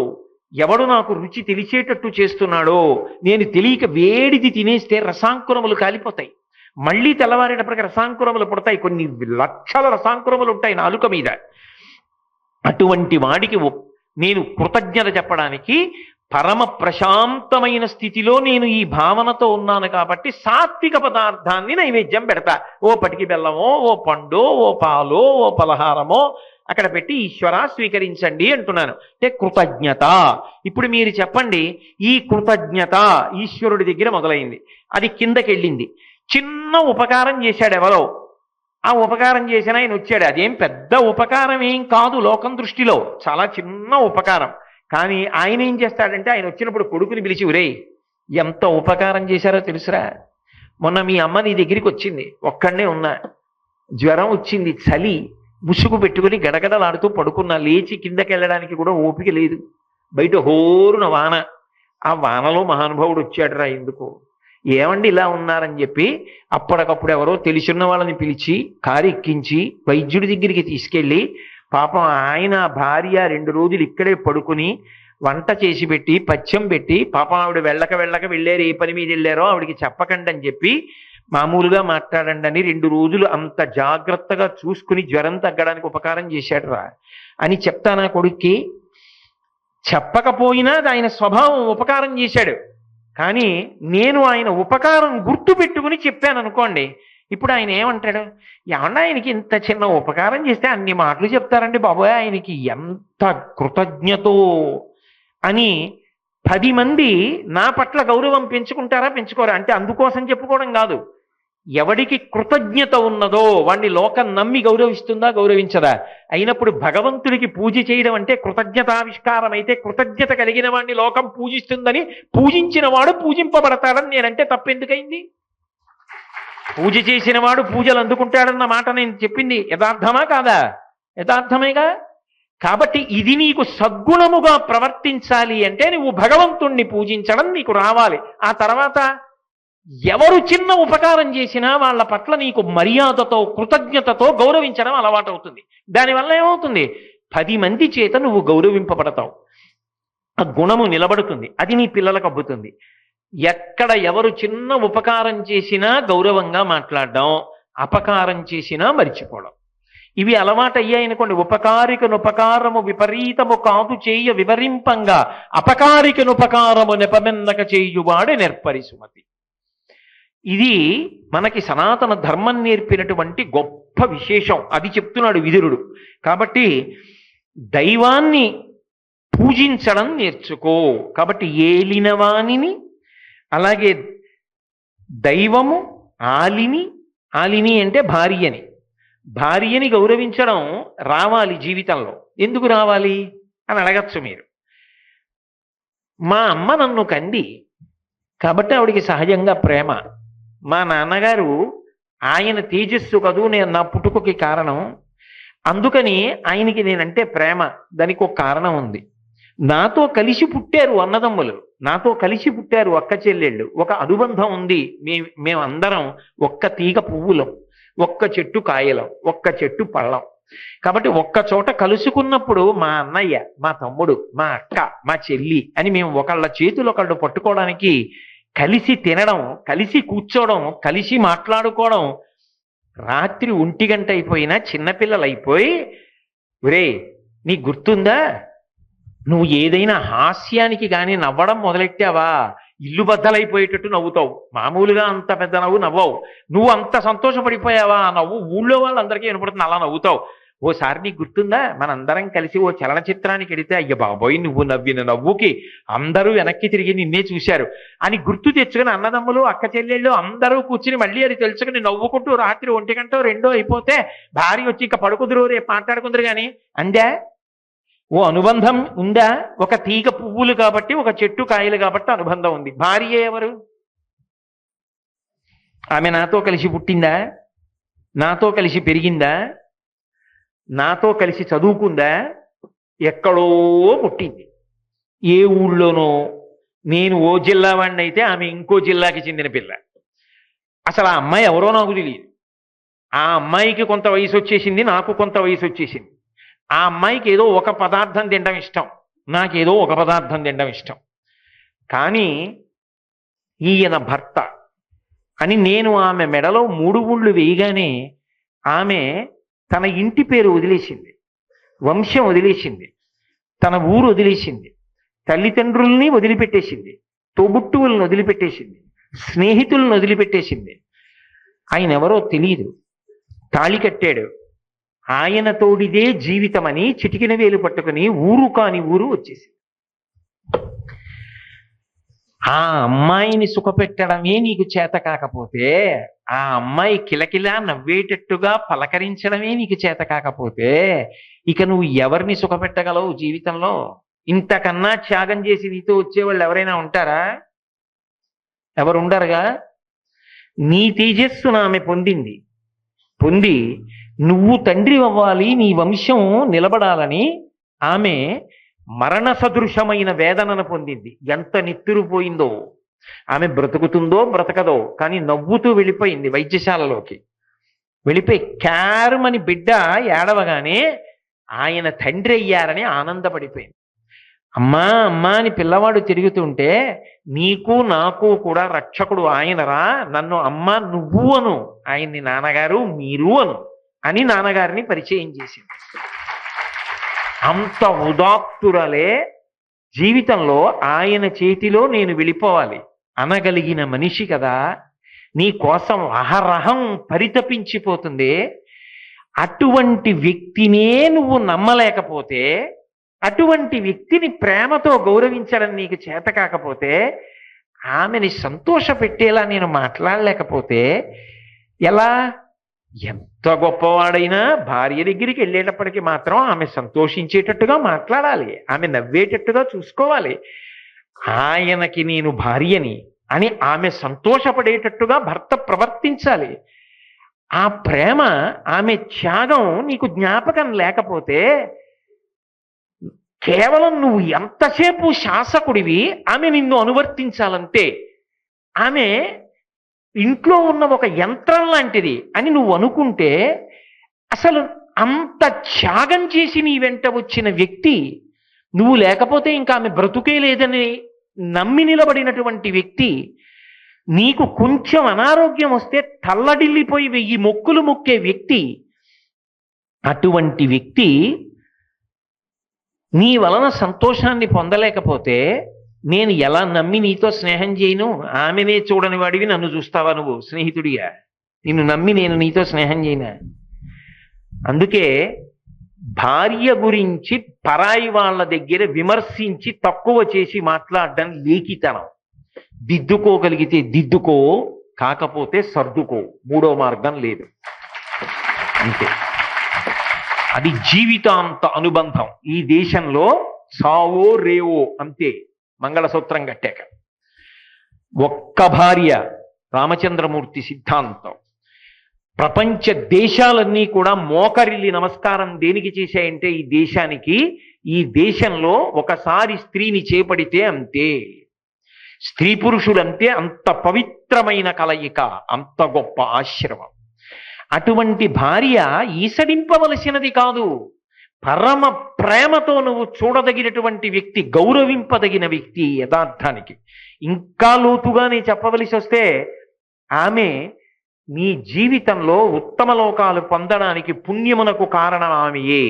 ఎవడు నాకు రుచి తెలిసేటట్టు చేస్తున్నాడో, నేను తెలియక వేడిది తినేస్తే రసాంకురములు కాలిపోతాయి. మళ్ళీ తెల్లవారేటప్పటికి రసాంకురములు పుడతాయి. కొన్ని లక్షల రసాంకురములు ఉంటాయి నాలుక మీద. అటువంటి వాడికి నేను కృతజ్ఞత చెప్పడానికి పరమ ప్రశాంతమైన స్థితిలో నేను ఈ భావనతో ఉన్నాను కాబట్టి సాత్విక పదార్థాన్ని నైవేద్యం పెడతా. ఓ పటికి బెల్లమో, ఓ పండో, ఓ పాలో, ఓ పలహారమో అక్కడ పెట్టి ఈశ్వర స్వీకరించండి అంటున్నాను. అంటే కృతజ్ఞత. ఇప్పుడు మీరు చెప్పండి, ఈ కృతజ్ఞత ఈశ్వరుడి దగ్గర మొదలైంది, అది కిందకెళ్ళింది. చిన్న ఉపకారం చేశాడు ఎవరో, ఆ ఉపకారం చేసిన ఆయన వచ్చాడు. అదేం పెద్ద ఉపకారం ఏం కాదు లోకం దృష్టిలో, చాలా చిన్న ఉపకారం. కానీ ఆయన ఏం చేస్తాడంటే, ఆయన వచ్చినప్పుడు కొడుకుని పిలిచి, ఒరేయ్ ఎంత ఉపకారం చేశారో తెలుసురా, మొన్న మీ అమ్మ నీ దగ్గరికి వచ్చింది, ఒక్కడనే ఉన్నా, జ్వరం వచ్చింది, చలి, ముసుగు పెట్టుకుని గడగడలాడుతూ పడుకున్నా, లేచి కిందకి వెళ్ళడానికి కూడా ఓపిక లేదు, బయట హోరున వాన, ఆ వానలో మహానుభావుడు వచ్చాడురా, ఎందుకు ఏమండి ఇలా ఉన్నారని చెప్పి అప్పటికప్పుడు ఎవరో తెలిసిన వాళ్ళని పిలిచి కారు ఎక్కించి వైద్యుడి దగ్గరికి తీసుకెళ్ళి, పాపం ఆయన భార్య 2 రోజులు ఇక్కడే పడుకుని వంట చేసి పెట్టి పచ్చం పెట్టి, పాపం ఆవిడ వెళ్ళక వెళ్ళారు, ఏ పని మీద వెళ్ళారో ఆవిడికి చెప్పకండి అని చెప్పి మామూలుగా మాట్లాడండి అని 2 రోజులు అంత జాగ్రత్తగా చూసుకుని జ్వరం తగ్గడానికి ఉపకారం చేశాడు రా అని చెప్తానా కొడుక్కి? చెప్పకపోయినా ఆయన స్వభావం ఉపకారం చేశాడు. కానీ నేను ఆయన ఉపకారం గుర్తు పెట్టుకుని చెప్పాను అనుకోండి, ఇప్పుడు ఆయన ఏమంటాడు? ఏమన్నా ఆయనకి ఇంత చిన్న ఉపకారం చేస్తే అన్ని మాటలు చెప్తారండి బాబోయ్, ఆయనకి ఎంత కృతజ్ఞతో అని 10 మంది నా పట్ల గౌరవం పెంచుకుంటారా పెంచుకోరా? అంటే అందుకోసం చెప్పుకోవడం కాదు, ఎవడికి కృతజ్ఞత ఉన్నదో వాణ్ణి లోకం నమ్మి గౌరవిస్తుందా గౌరవించదా? అయినప్పుడు భగవంతుడికి పూజ చేయడం అంటే కృతజ్ఞతావిష్కారం అయితే, కృతజ్ఞత కలిగిన వాడిని లోకం పూజిస్తుందని పూజించిన వాడు పూజింపబడతాడని నేనంటే తప్పెందుకైంది? పూజ చేసిన వాడు పూజలు అందుకుంటాడన్న మాట నేను చెప్పింది యథార్థమా కాదా? యథార్థమేగా. కాబట్టి ఇది నీకు సద్గుణముగా ప్రవర్తించాలి అంటే నువ్వు భగవంతుణ్ణి పూజించడం నీకు రావాలి. ఆ తర్వాత ఎవరు చిన్న ఉపకారం చేసినా వాళ్ళ పట్ల నీకు మర్యాదతో కృతజ్ఞతతో గౌరవించడం అలవాటవుతుంది. దానివల్ల ఏమవుతుంది? 10 మంది చేత నువ్వు గౌరవింపబడతావు, ఆ గుణము నిలబడుతుంది, అది నీ పిల్లలకు అబ్బుతుంది. ఎక్కడ ఎవరు చిన్న ఉపకారం చేసినా గౌరవంగా మాట్లాడడం, అపకారం చేసినా మరిచిపోవడం, ఇవి అలవాటయ్యాయనుకోండి. ఉపకారికనుపకారము విపరీతము కాదు చేయ వివరింపంగా, అపకారికనుపకారము నెపమెన్నక చేయువాడు నెర్పరి సుమతి. ఇది మనకి సనాతన ధర్మం నేర్పినటువంటి గొప్ప విశేషం. అది చెప్తున్నాడు విదురుడు. కాబట్టి దైవాన్ని పూజించడం నేర్చుకో. కాబట్టి ఏలినవాణిని, అలాగే దైవము, ఆలిని అంటే భార్యని గౌరవించడం రావాలి జీవితంలో. ఎందుకు రావాలి అని అడగచ్చు మీరు. మా అమ్మ నన్ను కంది కాబట్టి ఆవిడికి సహజంగా ప్రేమ. మా నాన్నగారు ఆయన తేజస్సు కదూ నేను నా పుట్టుకకి కారణం, అందుకని ఆయనకి నేనంటే ప్రేమ. దానికి ఒక కారణం ఉంది. నాతో కలిసి పుట్టారు అన్నదమ్ములు, నాతో కలిసి పుట్టారు అక్క చెల్లెళ్ళు, ఒక అనుబంధం ఉంది. మేమందరం ఒక్క తీగ పువ్వులం, ఒక్క చెట్టు కాయలం, ఒక్క చెట్టు పళ్ళం. కాబట్టి ఒక్క చోట కలుసుకున్నప్పుడు మా అన్నయ్య, మా తమ్ముడు, మా అక్క, మా చెల్లి అని మేము ఒకళ్ళ చేతులు ఒకళ్ళు పట్టుకోవడానికి, కలిసి తినడం, కలిసి కూర్చోవడం, కలిసి మాట్లాడుకోవడం, రాత్రి 1 గంట అయిపోయినా చిన్నపిల్లలు అయిపోయి, ఒరే నీకు గుర్తుందా, నువ్వు ఏదైనా హాస్యానికి కానీ నవ్వడం మొదలెట్టావా ఇల్లు బద్దలైపోయేటట్టు నవ్వుతావు, మామూలుగా అంత పెద్ద నవ్వు నవ్వవు, నువ్వు అంత సంతోషపడిపోయావా ఆ నవ్వు ఊళ్ళో వాళ్ళందరికీ వినపడుతుంది, అలా నవ్వుతావు. ఓసారి నీకు గుర్తుందా మనందరం కలిసి ఓ చలనచిత్రానికి వెడితే, అయ్య బాబోయ్ నువ్వు నవ్విన నవ్వుకి అందరూ వెనక్కి తిరిగి నిన్నే చూశారు అని గుర్తు తెచ్చుకుని అన్నదమ్ములు అక్క చెల్లెళ్ళు అందరూ కూర్చుని మళ్ళీ అది తెలుసుకుని నవ్వుకుంటూ రాత్రి 1 గంట 2 అయిపోతే భార్య వచ్చి ఇంకా పడుకుందరు, రేపు మాట్లాడుకుందరు కానీ అందా ఓ అనుబంధం ఉందా? ఒక తీగ పువ్వులు కాబట్టి, ఒక చెట్టు కాయలు కాబట్టి అనుబంధం ఉంది. భార్య ఎవరు? ఆమె నాతో కలిసి పుట్టిందా, నాతో కలిసి పెరిగిందా, నాతో కలిసి చదువుకుందా? ఎక్కడో పుట్టింది, ఏ ఊళ్ళోనో. నేను ఓ జిల్లా వాడిని అయితే ఆమె ఇంకో జిల్లాకి చెందిన పిల్ల. అసలు ఆ అమ్మాయి ఎవరో నాకు తెలియదు. ఆ అమ్మాయికి కొంత వయసు వచ్చేసింది, నాకు కొంత వయసు వచ్చేసింది. ఆ అమ్మాయికి ఏదో ఒక పదార్థం తినడం ఇష్టం, నాకేదో ఒక పదార్థం తినడం ఇష్టం. కానీ ఈయన భర్త అని నేను ఆమె మెడలో 3 ముళ్ళు వేయగానే ఆమె తన ఇంటి పేరు వదిలేసింది, వంశం వదిలేసింది, తన ఊరు వదిలేసింది, తల్లిదండ్రుల్ని వదిలిపెట్టేసింది, తోబుట్టువులను వదిలిపెట్టేసింది, స్నేహితులను వదిలిపెట్టేసింది. ఆయన ఎవరో తెలియదు, తాళి కట్టాడు, ఆయన తోడిదే జీవితమని చిటికిన వేలు పట్టుకుని ఊరు కాని ఊరు వచ్చేసింది. ఆ అమ్మాయిని సుఖపెట్టడమే నీకు చేత కాకపోతే, ఆ అమ్మాయి కిలకిలా నవ్వేటట్టుగా పలకరించడమే నీకు చేత కాకపోతే, ఇక నువ్వు ఎవరిని సుఖపెట్టగలవు జీవితంలో? ఇంతకన్నా త్యాగం చేసి నీతో వచ్చేవాళ్ళు ఎవరైనా ఉంటారా? ఎవరు ఉండరుగా. నీ తేజస్సును ఆమె పొంది నువ్వు తండ్రి అవ్వాలి, నీ వంశం నిలబడాలని ఆమె మరణ సదృశమైన వేదనను పొందింది. ఎంత నిత్తురుపోయిందో. ఆమె బ్రతుకుతుందో బ్రతకదో కానీ నవ్వుతూ వెళ్ళిపోయింది వైద్యశాలలోకి. వెళ్ళిపోయి క్యారమని బిడ్డ ఏడవగానే ఆయన తండ్రి అయ్యారని ఆనందపడిపోయింది. అమ్మా అమ్మా అని పిల్లవాడు తిరుగుతుంటే, నీకు నాకు కూడా రక్షకుడు ఆయనరా, నన్ను అమ్మ నువ్వు అను, ఆయన్ని నాన్నగారు మీరు అను అని నాన్నగారిని పరిచయం చేసింది. అంత ఉదాత్తురలే జీవితంలో ఆయన చేతిలో నేను వెళ్ళిపోవాలి అనగలిగిన మనిషి కదా. నీ కోసం అహరహం పరితపించిపోతుంది. అటువంటి వ్యక్తినే నువ్వు నమ్మలేకపోతే, అటువంటి వ్యక్తిని ప్రేమతో గౌరవించడం నీకు చేత కాకపోతే, ఆమెని సంతోషపెట్టేలా నేను మాట్లాడలేకపోతే ఎలా? ఎంత గొప్పవాడైనా భార్య దగ్గరికి వెళ్ళేటప్పటికి మాత్రం ఆమె సంతోషించేటట్టుగా మాట్లాడాలి, ఆమె నవ్వేటట్టుగా చూసుకోవాలి. ఆయనకి నేను భార్యని అని ఆమె సంతోషపడేటట్టుగా భర్త ప్రవర్తించాలి. ఆ ప్రేమ, ఆమె త్యాగం నీకు జ్ఞాపకం లేకపోతే, కేవలం నువ్వు ఎంతసేపు శాసకుడివి, ఆమె నిన్ను అనువర్తించాలంతే. ఆమె ఇంట్లో ఉన్న ఒక యంత్రం లాంటిది అని నువ్వు అనుకుంటే, అసలు అంత త్యాగం చేసి నీ వెంట వచ్చిన వ్యక్తి, నువ్వు లేకపోతే ఇంకా ఆమె బ్రతుకే లేదని నమ్మి నిలబడినటువంటి వ్యక్తి, నీకు కొంచెం అనారోగ్యం వస్తే తల్లడిల్లిపోయి 1000 మొక్కులు మొక్కే వ్యక్తి, అటువంటి వ్యక్తి నీ వలన సంతోషాన్ని పొందలేకపోతే నేను ఎలా నమ్మి నీతో స్నేహం చేయను? ఆమెనే చూడని వాడివి నన్ను చూస్తావా నువ్వు స్నేహితుడిగా? నిన్ను నమ్మి నేను నీతో స్నేహం చేయనా? అందుకే భార్య గురించి పరాయి వాళ్ళ దగ్గర విమర్శించి తక్కువ చేసి మాట్లాడడం లేఖితనం. దిద్దుకోగలిగితే దిద్దుకో, కాకపోతే సర్దుకో, 3వ మార్గం లేదు. అంతే. అది జీవితాంత అనుబంధం. ఈ దేశంలో సావో రేవో అంతే. మంగళసూత్రం కట్టాక ఒక్క భార్య, రామచంద్రమూర్తి సిద్ధాంతం. ప్రపంచ దేశాలన్నీ కూడా మోకరిల్లి నమస్కారం దేనికి చేశాయంటే ఈ దేశానికి. ఈ దేశంలో ఒకసారి స్త్రీని చేపడితే అంతే. స్త్రీ పురుషులంటే అంత పవిత్రమైన కలయిక, అంత గొప్ప ఆశ్రమం. అటువంటి భార్య ఈసడింపవలసినది కాదు. పరమ ప్రేమతో నువ్వు చూడదగినటువంటి వ్యక్తి, గౌరవింపదగిన వ్యక్తి. యథార్థానికి ఇంకా లోతుగా నేను చెప్పవలసి వస్తే, ఆమె నీ జీవితంలో ఉత్తమ లోకాలు పొందడానికి పుణ్యమునకు కారణం ఆమెయే.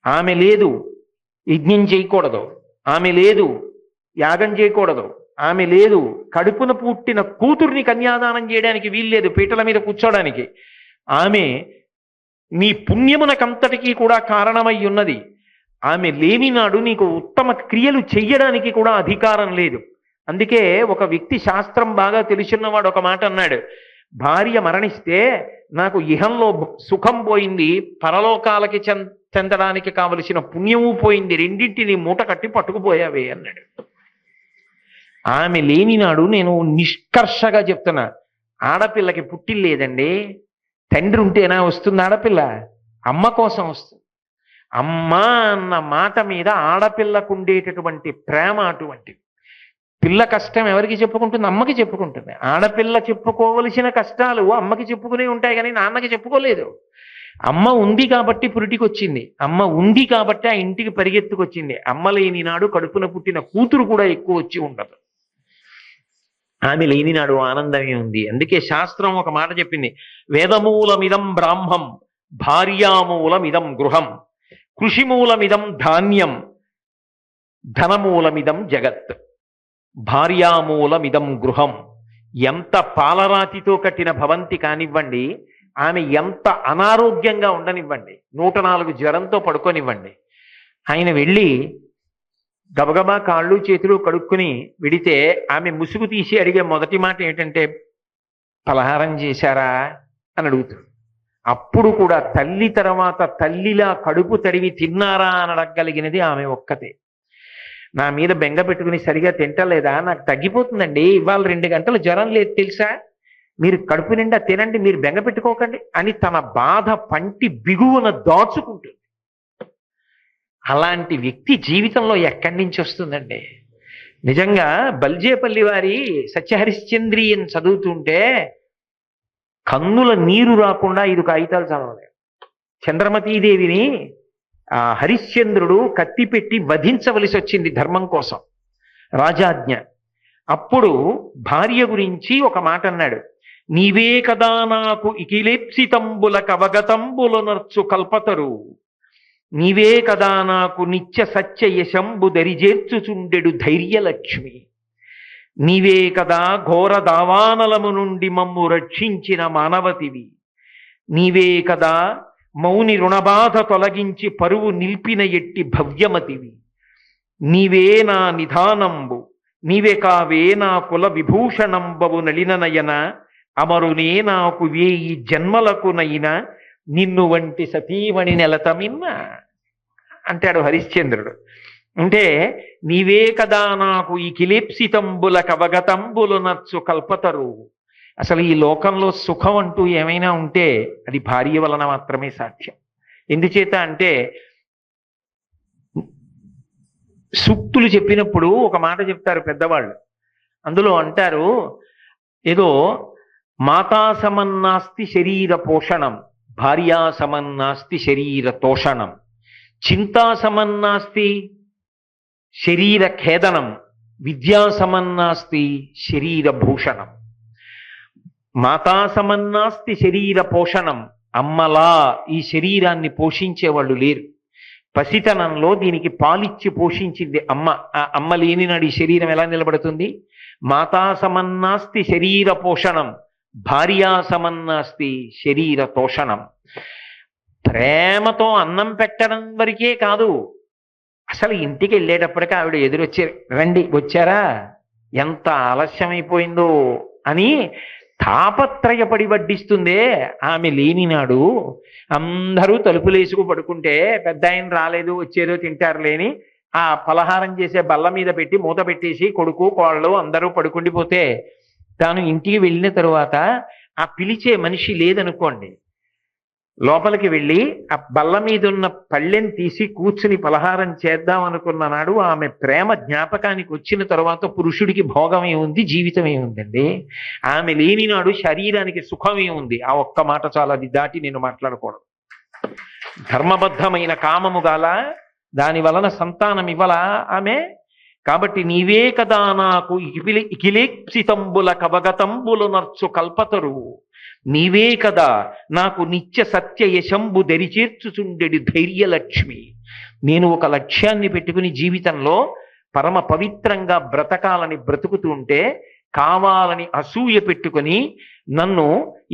ఆమె లేదు యజ్ఞం చేయకూడదు, ఆమె లేదు యాగం చేయకూడదు, ఆమె లేదు కడుపున పుట్టిన కూతుర్ని కన్యాదానం చేయడానికి వీల్లేదు, పీటల మీద కూర్చోడానికి. ఆమె నీ పుణ్యమునకంతటికీ కూడా కారణమై ఉన్నది. ఆమె లేని నాడు నీకు ఉత్తమ క్రియలు చెయ్యడానికి కూడా అధికారం లేదు. అందుకే ఒక వ్యక్తి శాస్త్రం బాగా తెలిసిన్నవాడు ఒక మాట అన్నాడు, భార్య మరణిస్తే నాకు ఇహంలో సుఖం పోయింది, పరలోకాలకి చెందడానికి కావలసిన పుణ్యము పోయింది, రెండింటిని మూట కట్టి పట్టుకుపోయావే అన్నాడు. ఆమె లేని నాడు నేను నిష్కర్షగా చెప్తున్నా, ఆడపిల్లకి పుట్టిల్లేదండి. తండ్రి ఉంటేనా వస్తుంది ఆడపిల్ల? అమ్మ కోసం వస్తుంది. అమ్మ అన్న మాట మీద ఆడపిల్లకు ఉండేటటువంటి ప్రేమ అటువంటిది. పిల్ల కష్టం ఎవరికి చెప్పుకుంటుంది? అమ్మకి చెప్పుకుంటుంది. ఆడపిల్ల చెప్పుకోవలసిన కష్టాలు అమ్మకి చెప్పుకునే ఉంటాయి, కానీ నాన్నకి చెప్పుకోలేదు. అమ్మ ఉంది కాబట్టి పురిటికి వచ్చింది, అమ్మ ఉంది కాబట్టి ఆ ఇంటికి పరిగెత్తుకొచ్చింది. అమ్మ లేని నాడు కడుపున పుట్టిన కూతురు కూడా ఎక్కువ వచ్చి ఉండదు. ఆమె లేని నాడు ఆనందమే ఉంది. అందుకే శాస్త్రం ఒక మాట చెప్పింది, వేదమూలమిదం బ్రాహ్మం భార్యామూలమిదం గృహం కృషిమూలమిదం ధాన్యం ధనమూలమిదం జగత్. భార్యామూలమిదం గృహం. ఎంత పాలరాతితో కట్టిన భవంతి కానివ్వండి, ఆమె ఎంత అనారోగ్యంగా ఉండనివ్వండి, 104 జ్వరంతో పడుకోనివ్వండి, ఆయన వెళ్ళి గబగబా కాళ్ళు చేతులు కడుక్కుని విడితే ఆమె ముసుగు తీసి అడిగే మొదటి మాట ఏంటంటే, పలహారం చేశారా అని అడుగుతాడు. అప్పుడు కూడా తల్లి తర్వాత తల్లిలా కడుపు తడివి తిన్నారా అని అడగగలిగినది ఆమె ఒక్కతే. నా మీద బెంగ పెట్టుకుని సరిగా తింటలేదా, నాకు తగ్గిపోతుందండి, ఇవాళ 2 గంటలు జ్వరం లేదు తెలుసా, మీరు కడుపు నిండా తినండి, మీరు బెంగ పెట్టుకోకండి అని తన బాధ పంటి బిగువన దాచుకుంటుంది. అలాంటి వ్యక్తి జీవితంలో ఎక్కడి నుంచి వస్తుందండి? నిజంగా బల్జేపల్లి వారి సత్యహరిశ్చంద్రియని చదువుతుంటే కన్నుల నీరు రాకుండా 5 కాగితాలు చదవలేదు. చంద్రమతీదేవిని హరిశ్చంద్రుడు కత్తిపెట్టి వధించవలసి వచ్చింది ధర్మం కోసం, రాజాజ్ఞ. అప్పుడు భార్య గురించి ఒక మాట అన్నాడు, నీవే కదా నాకు ఇకిలేప్సితంబుల కవగతంబుల నర్చు కల్పతరు, నీవే కదా నాకు నిత్య సత్య యశంబు దరిజేర్చుచుండెడు ధైర్యలక్ష్మి, నీవే కదా ఘోర దావానలము నుండి మమ్ము రక్షించిన మానవతివి, నీవే కదా మౌని రుణబాధ తొలగించి పరువు నిల్పిన ఎట్టి భవ్యమతివి, నీవే నా నిధానంబు, నీవే కావే నా కుల విభూషణంబవు నళిననయన, అమరునే నాకు 1000 జన్మలకునైన నిన్ను వంటి సతీమణి నెలతమిన్న అంటాడు హరిశ్చంద్రుడు. అంటే నీవే కదా నాకు ఈ కిలేప్సితంబుల కవగతంబులు నచ్చు కల్పతరు. అసలు ఈ లోకంలో సుఖం అంటూ ఏమైనా ఉంటే అది భార్య వలన మాత్రమే సాధ్యం. ఎందుచేత అంటే సూక్తులు చెప్పినప్పుడు ఒక మాట చెప్తారు పెద్దవాళ్ళు, అందులో అంటారు, ఏదో మాతా సమన్నాస్తి శరీర పోషణం భార్యా సమన్నాస్తి శరీర తోషణం, చింతా సమన్నాస్తి శరీర ఖేదనం విద్యా సమన్నాస్తి శరీర భూషణం. మాతా సమన్నాస్తి శరీర పోషణం, అమ్మలా ఈ శరీరాన్ని పోషించేవాళ్ళు లేరు. పసితనంలో దీనికి పాలిచ్చి పోషించింది అమ్మ. ఆ అమ్మ లేని నాడు ఈ శరీరం ఎలా నిలబడుతుంది? మాతా సమన్నాస్తి శరీర పోషణం భార్యా సమన్నాస్తి శరీర తోషణం. ప్రేమతో అన్నం పెట్టడం వరకే కాదు, అసలు ఇంటికి వెళ్ళేటప్పటికీ ఆవిడ ఎదురొచ్చారు, రండి వచ్చారా, ఎంత ఆలస్యమైపోయిందో అని తాపత్రయపడి వడ్డిస్తుందే. ఆమె లేని నాడు అందరూ తలుపులేసుకు పడుకుంటే పెద్ద ఆయన రాలేదు వచ్చేదో తింటారు లేని ఆ పలహారం చేసే బల్ల మీద పెట్టి మూత పెట్టేసి కొడుకు కోళ్ళు అందరూ పడుకుండిపోతే తాను ఇంటికి వెళ్ళిన తరువాత ఆ పిలిచే మనిషి లేదనుకోండి, లోపలికి వెళ్ళి ఆ బల్ల మీద ఉన్న పళ్ళెం తీసి కూర్చుని పలహారం చేద్దాం అనుకున్న నాడు ఆమె ప్రేమ జ్ఞాపకానికి వచ్చిన తర్వాత పురుషుడికి భోగమే ఉంది, జీవితమే ఉందండి. ఆమె లేని నాడు శరీరానికి సుఖమే ఉంది. ఆ ఒక్క మాట చాలా, అది దాటి నేను మాట్లాడకూడదు. ధర్మబద్ధమైన కామము గాల, దాని వలన సంతానం ఇవ్వలా ఆమె. కాబట్టి నీవే కదా నాకు ఇకిలేప్సితంబుల కవగతంబులు నర్చు కల్పతరు, నీవే కదా నాకు నిత్య సత్య యశంబు దరిచేర్చుచుండెడి ధైర్యలక్ష్మి. నేను ఒక లక్ష్యాన్ని పెట్టుకుని జీవితంలో పరమ పవిత్రంగా బ్రతకాలని బ్రతుకుతుంటే, కావాలని అసూయ పెట్టుకుని నన్ను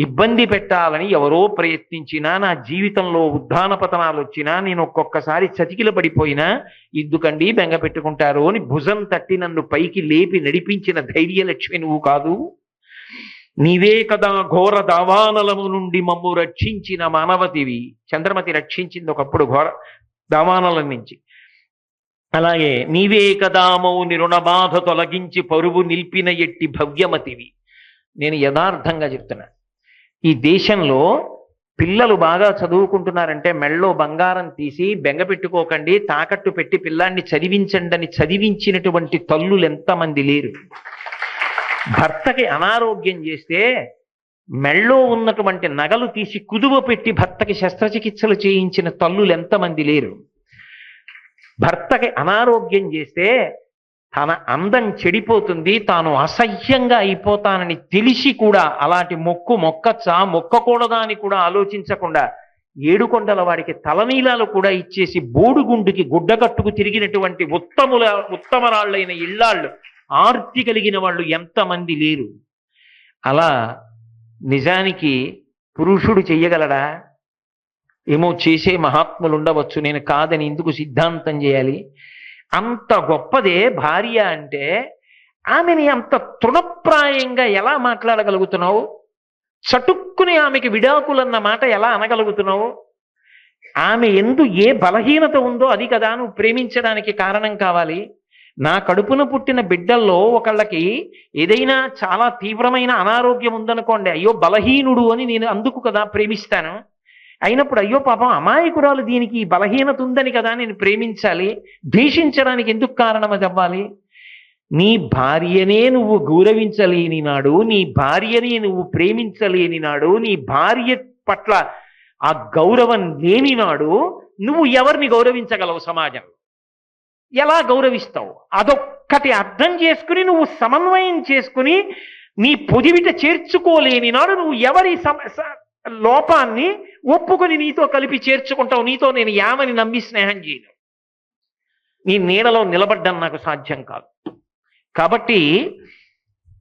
ఇబ్బంది పెట్టాలని ఎవరో ప్రయత్నించినా, నా జీవితంలో ఉద్ధాన పతనాలు వచ్చినా, నేను ఒక్కొక్కసారి చతికిల పడిపోయినా ఎందుకండి బెంగ పెట్టుకుంటారు అని భుజం తట్టి నన్ను పైకి లేపి నడిపించిన ధైర్యలక్ష్మి నువ్వు కాదు. నీవే కదా ఘోర దావానలము నుండి మమ్ము రక్షించిన మానవతివి. చంద్రమతి రక్షించింది ఒకప్పుడు ఘోర దావానల నుంచి. అలాగే నీవే కదా మౌని రుణబాధ తొలగించి పరువు నిల్పిన ఎట్టి భవ్యమతివి. నేను యథార్థంగా చెప్తున్నా, ఈ దేశంలో పిల్లలు బాగా చదువుకుంటున్నారంటే మెళ్ళో బంగారం తీసి బెంగ పెట్టుకోకండి, తాకట్టు పెట్టి పిల్లాన్ని చదివించండి అని చదివించినటువంటి తల్లులు ఎంతమంది లేరు. భర్తకి అనారోగ్యం చేస్తే మెళ్ళో ఉన్నటువంటి నగలు తీసి కుదువ పెట్టి భర్తకి శస్త్రచికిత్సలు చేయించిన తల్లులు ఎంతమంది లేరు. భర్తకి అనారోగ్యం చేస్తే తన అందం చెడిపోతుంది, తాను అసహ్యంగా అయిపోతానని తెలిసి కూడా అలాంటి మొక్కచ్చా మొక్కకూడదా అని కూడా ఆలోచించకుండా ఏడుకొండల వాడికి తలనీలాలు కూడా ఇచ్చేసి బోడుగుండుకి గుడ్డ కట్టుకు తిరిగినటువంటి ఉత్తమరాళ్ళైన ఇళ్ళాళ్ళు, ఆర్తి కలిగిన వాళ్ళు ఎంతమంది లేరు. అలా నిజానికి పురుషుడు చెయ్యగలడా? ఏమో చేసే మహాత్ములు ఉండవచ్చు, నేను కాదని ఎందుకు సిద్ధాంతం చేయాలి. అంత గొప్పదే భార్య అంటే. ఆమెని అంత తృణప్రాయంగా ఎలా మాట్లాడగలుగుతున్నావు? చటుక్కుని ఆమెకి విడాకులన్న మాట ఎలా అనగలుగుతున్నావు? ఆమె ఎందు ఏ బలహీనత ఉందో అది కదా నువ్వు ప్రేమించడానికి కారణం కావాలి. నా కడుపున పుట్టిన బిడ్డల్లో ఒకళ్ళకి ఏదైనా చాలా తీవ్రమైన అనారోగ్యం ఉందనుకోండి, అయ్యో బలహీనుడు అని నేను అందుకు కదా ప్రేమిస్తాను. అయినప్పుడు అయ్యో పాపం అమాయకురాలు, దీనికి ఈ బలహీనత ఉందని కదా నేను ప్రేమించాలి. ద్వేషించడానికి ఎందుకు కారణం అది అవ్వాలి? నీ భార్యనే నువ్వు గౌరవించలేని నాడు, నీ భార్యనే నువ్వు ప్రేమించలేని నాడు, నీ భార్య పట్ల ఆ గౌరవం లేని నాడు నువ్వు ఎవరిని గౌరవించగలవు? సమాజంలో ఎలా గౌరవిస్తావు? అదొక్కటి అర్థం చేసుకుని నువ్వు సమన్వయం చేసుకుని నీ పొదివిట చేర్చుకోలేని నాడు నువ్వు ఎవరి లోపాన్ని ఒప్పుకొని నీతో కలిపి చేర్చుకుంటావు. నీతో నేను యామని నమ్మి స్నేహం చేయను. నీ నీడలో నిలబడ్డం నాకు సాధ్యం కాదు. కాబట్టి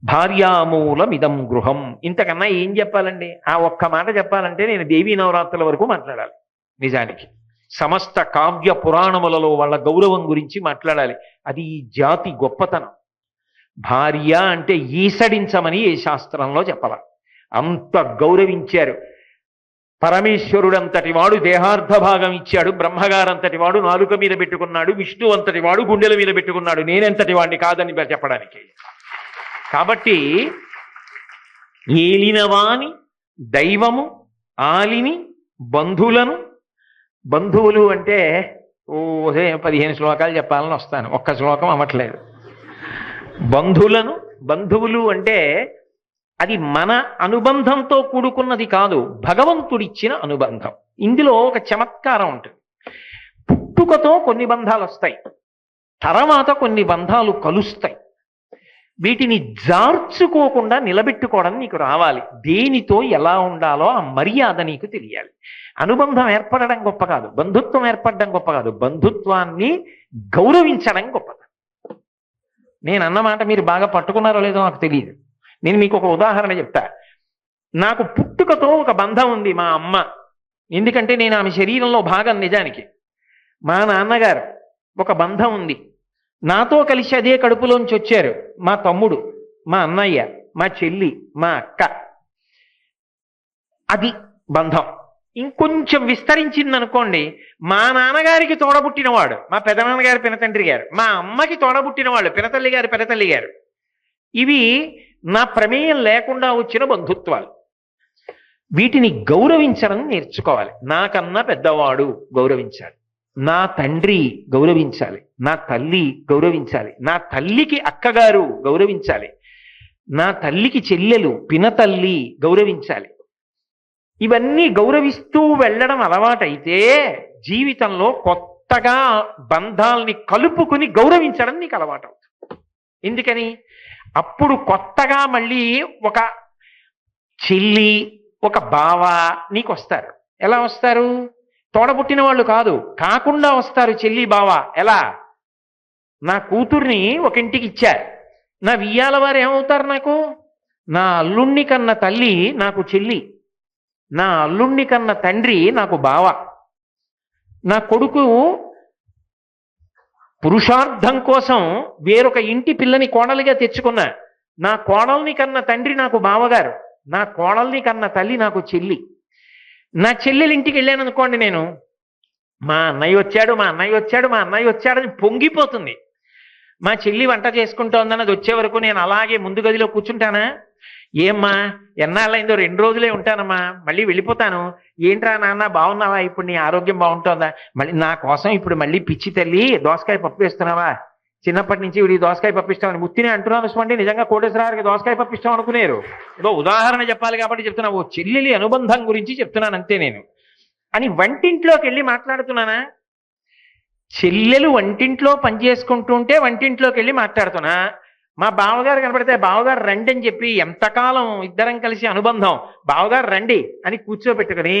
భార్యామూలమిదం గృహం. ఇంతకన్నా ఏం చెప్పాలండి? ఆ ఒక్క మాట చెప్పాలంటే నేను దేవీ నవరాత్రుల వరకు మాట్లాడాలి. నిజానికి సమస్త కావ్య పురాణములలో వాళ్ళ గౌరవం గురించి మాట్లాడాలి. అది ఈ జాతి గొప్పతనం. భార్య అంటే ఈసడించమని ఏ శాస్త్రంలో చెప్పాల. అంత గౌరవించారు. పరమేశ్వరుడంతటి వాడు దేహార్థ భాగం ఇచ్చాడు, బ్రహ్మగారంతటి వాడు నాలుక మీద పెట్టుకున్నాడు, విష్ణు అంతటి వాడు గుండెల మీద పెట్టుకున్నాడు, నేనెంతటి వాడిని కాదని చెప్పడానికి. కాబట్టి ఏలినవాని దైవము ఆలిని బంధువులను, బంధువులు అంటే ఓ 15 శ్లోకాలు చెప్పాలని వస్తాను, ఒక్క శ్లోకం అవ్వట్లేదు. బంధువులు అంటే అది మన అనుబంధంతో కూడుకున్నది కాదు, భగవంతుడిచ్చిన అనుబంధం. ఇందులో ఒక చమత్కారం ఉంటుంది. పుట్టుకతో కొన్ని బంధాలు వస్తాయి, తర్వాత కొన్ని బంధాలు కలుస్తాయి. వీటిని జార్చుకోకుండా నిలబెట్టుకోవడం నీకు రావాలి. దేనితో ఎలా ఉండాలో ఆ మర్యాద నీకు తెలియాలి. అనుబంధం ఏర్పడడం గొప్ప కాదు, బంధుత్వం ఏర్పడడం గొప్ప కాదు, బంధుత్వాన్ని గౌరవించడం గొప్పది. నేను అన్నమాట మీరు బాగా పట్టుకున్నారో లేదో నాకు తెలియదు. నేను మీకు ఒక ఉదాహరణ చెప్తా. నాకు పుట్టుకతో ఒక బంధం ఉంది మా అమ్మ, ఎందుకంటే నేను ఆమె శరీరంలో భాగం. నిజానికి మా నాన్నగారు ఒక బంధం ఉంది. నాతో కలిసి అదే కడుపులోంచి వచ్చారు మా తమ్ముడు, మా అన్నయ్య, మా చెల్లి, మా అక్క. అది బంధం. ఇంకొంచెం విస్తరించిందనుకోండి, మా నాన్నగారికి తోడబుట్టినవాడు మా పెదనాన్నగారు, పినతండ్రి గారు, మా అమ్మకి తోడబుట్టిన వాళ్ళు పినతల్లి గారు, పెదతల్లి గారు. ఇవి నా ప్రమేయం లేకుండా వచ్చిన బంధుత్వాలు. వీటిని గౌరవించడం నేర్చుకోవాలి. నాకన్నా పెద్దవాడు గౌరవించాలి, నా తండ్రి గౌరవించాలి, నా తల్లి గౌరవించాలి, నా తల్లికి అక్కగారు గౌరవించాలి, నా తల్లికి చెల్లెలు పినతల్లి గౌరవించాలి. ఇవన్నీ గౌరవిస్తూ వెళ్ళడం అలవాటైతే జీవితంలో కొత్తగా బంధాల్ని కలుపుకుని గౌరవించడం నీకు అలవాటు అవుతుంది. ఎందుకని? అప్పుడు కొత్తగా మళ్ళీ ఒక చెల్లి ఒక బావ నీకు వస్తారు. ఎలా వస్తారు? తోడబుట్టిన వాళ్ళు కాదు, కాకుండా వస్తారు చెల్లి బావ. ఎలా? నా కూతుర్ని ఒక ఇంటికి ఇచ్చారు, నా వియ్యాల వారు ఏమవుతారు నాకు? నా అల్లుణ్ణి కన్న తల్లి నాకు చెల్లి, నా అల్లుణ్ణి కన్న తండ్రి నాకు బావ, నా కొడుకు పురుషార్థం కోసం వేరొక ఇంటి పిల్లని కోడలిగా తెచ్చుకున్నా, నా కోడల్ని కన్న తండ్రి నాకు బావగారు, నా కోడల్ని కన్న తల్లి నాకు చెల్లి. నా చెల్లెలు ఇంటికి వెళ్ళాను అనుకోండి, నేను మా అన్నయ్య వచ్చాడు, మా అన్నయ్య వచ్చాడు, మా అన్నయ్య వచ్చాడని పొంగిపోతుంది. మా చెల్లి వంట చేసుకుంటోందని అది వచ్చే వరకు నేను అలాగే ముందు గదిలో కూర్చుంటానా? ఏమ్మా ఎన్నాళ్ళైందో, 2 రోజులే ఉంటానమ్మా, మళ్ళీ వెళ్ళిపోతాను. ఏంట్రా నాన్న బాగున్నావా, ఇప్పుడు నీ ఆరోగ్యం బాగుంటుందా, మళ్ళీ నా కోసం ఇప్పుడు మళ్ళీ పిచ్చి తల్లి దోసకాయ పప్పు వేస్తున్నావా, చిన్నప్పటి నుంచి వీడి దోసకాయ పప్పిస్తామని ముత్తినే అంటున్నాను చూడండి. నిజంగా కోటేశ్వరరావుకి దోసకాయ పప్పిస్తాం అనుకునేరు. ఏదో ఉదాహరణ చెప్పాలి కాబట్టి చెప్తున్నా, ఓ చెల్లెలి అనుబంధం గురించి చెప్తున్నాను అంతే నేను. అని వంటింట్లోకి వెళ్ళి మాట్లాడుతున్నానా? చెల్లెలు వంటింట్లో పనిచేసుకుంటుంటే వంటింట్లోకి వెళ్ళి మాట్లాడుతున్నా. మా బావగారు కనపడితే బావగారు రండి అని చెప్పి ఎంతకాలం ఇద్దరం కలిసి అనుబంధం, బావగారు రండి అని కూర్చోబెట్టుకుని,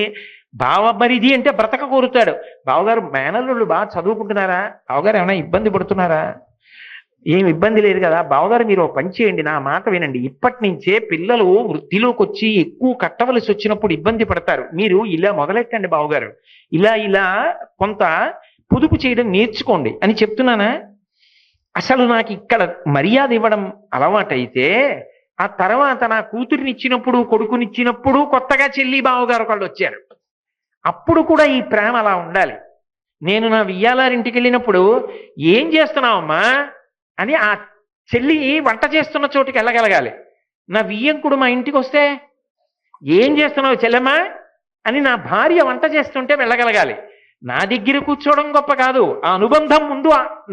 బావమరిది అంటే బ్రతక కోరుతాడు. బావగారు మేనల్లుళ్ళు బాగా చదువుకుంటున్నారా, బావగారు ఏమైనా ఇబ్బంది పడుతున్నారా? ఏం ఇబ్బంది లేదు కదా బావగారు, మీరు పని చేయండి, నా మాట వినండి, ఇప్పటి నుంచే పిల్లలు వృద్ధిలోకి వచ్చి ఎక్కువ కట్టవలసి వచ్చినప్పుడు ఇబ్బంది పడతారు, మీరు ఇలా మొదలెట్టండి బావగారు, ఇలా ఇలా కొంత పొదుపు చేయడం నేర్చుకోండి అని చెప్తున్నానా? అసలు నాకు ఇక్కడ మర్యాద ఇవ్వడం అలవాటైతే ఆ తర్వాత నా కూతురినిచ్చినప్పుడు కొడుకునిచ్చినప్పుడు కొత్తగా చెల్లి బావగారు ఒకళ్ళు వచ్చారు, అప్పుడు కూడా ఈ ప్రేమ అలా ఉండాలి. నేను నా వియ్యాలారింటికి వెళ్ళినప్పుడు ఏం చేస్తున్నావమ్మా అని ఆ చెల్లి వంట చేస్తున్న చోటుకి వెళ్ళగలగాలి. నా వియ్యంకుడు మా ఇంటికి వస్తే ఏం చేస్తున్నావు చెల్లెమ్మా అని నా భార్య వంట చేస్తుంటే వెళ్ళగలగాలి. నా దగ్గర కూర్చోవడం గొప్ప కాదు, ఆ అనుబంధం ముందు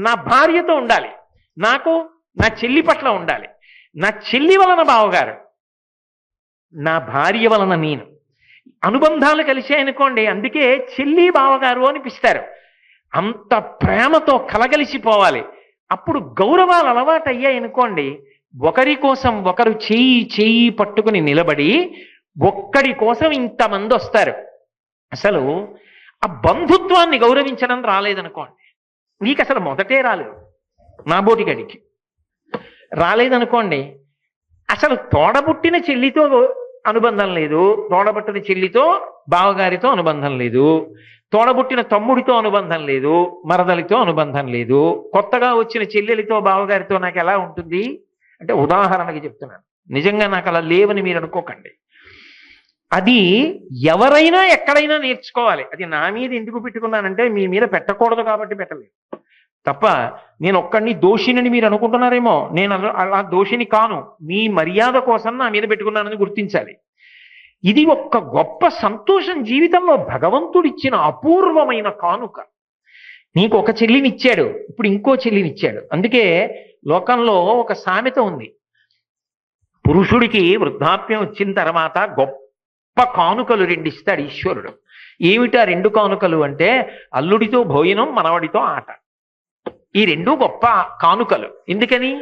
నా భార్యతో ఉండాలి, నాకు నా చెల్లి పట్ల ఉండాలి. నా చెల్లి వలన బావగారు, నా భార్య వలన నేను, అనుబంధాలు కలిసాయనుకోండి, అందుకే చెల్లి బావగారు అనిపిస్తారు. అంత ప్రేమతో కలగలిసిపోవాలి. అప్పుడు గౌరవాలు అలవాటు అయ్యాయనుకోండి, ఒకరి కోసం ఒకరు చేయి చేయి పట్టుకుని నిలబడి ఒక్కడి కోసం ఇంతమంది వస్తారు. అసలు ఆ బంధుత్వాన్ని గౌరవించడం రాలేదనుకోండి, నీకు అసలు మొదటే రాలేదు, నా బోటిగడికి రాలేదనుకోండి, అసలు తోడబుట్టిన చెల్లితో అనుబంధం లేదు, తోడబుట్టిన చెల్లితో బావగారితో అనుబంధం లేదు, తోడబుట్టిన తమ్ముడితో అనుబంధం లేదు, మరదలితో అనుబంధం లేదు, కొత్తగా వచ్చిన చెల్లెలితో బావగారితో నాకు ఎలా ఉంటుంది అంటే ఉదాహరణకి చెప్తున్నాను, నిజంగా నాకు అలా లేవని మీరు అనుకోకండి. అది ఎవరైనా ఎక్కడైనా నేర్చుకోవాలి. అది నా మీద ఎందుకు పెట్టుకున్నానంటే మీ మీద పెట్టకూడదు కాబట్టి పెట్టలేదు తప్ప, నేను ఒక్కడిని దోషిని మీరు అనుకుంటున్నారేమో, నేను అలా దోషిని కాను, మీ మర్యాద కోసం నా మీద పెట్టుకున్నానని గుర్తించాలి. ఇది ఒక్క గొప్ప సంతోషం జీవితంలో, భగవంతుడిచ్చిన అపూర్వమైన కానుక. నీకు ఒక చెల్లినిచ్చాడు, ఇప్పుడు ఇంకో చెల్లినిచ్చాడు. అందుకే లోకంలో ఒక సామెత ఉంది, పురుషుడికి వృద్ధాప్యం వచ్చిన తర్వాత గొప్ప కానుకలు 2 ఇస్తాడు ఈశ్వరుడు. ఏమిటా 2 కానుకలు అంటే, అల్లుడితో భోజనం, మనవడితో ఆట. ఈ 2 గొప్ప కానుకలు. ఎందుకని?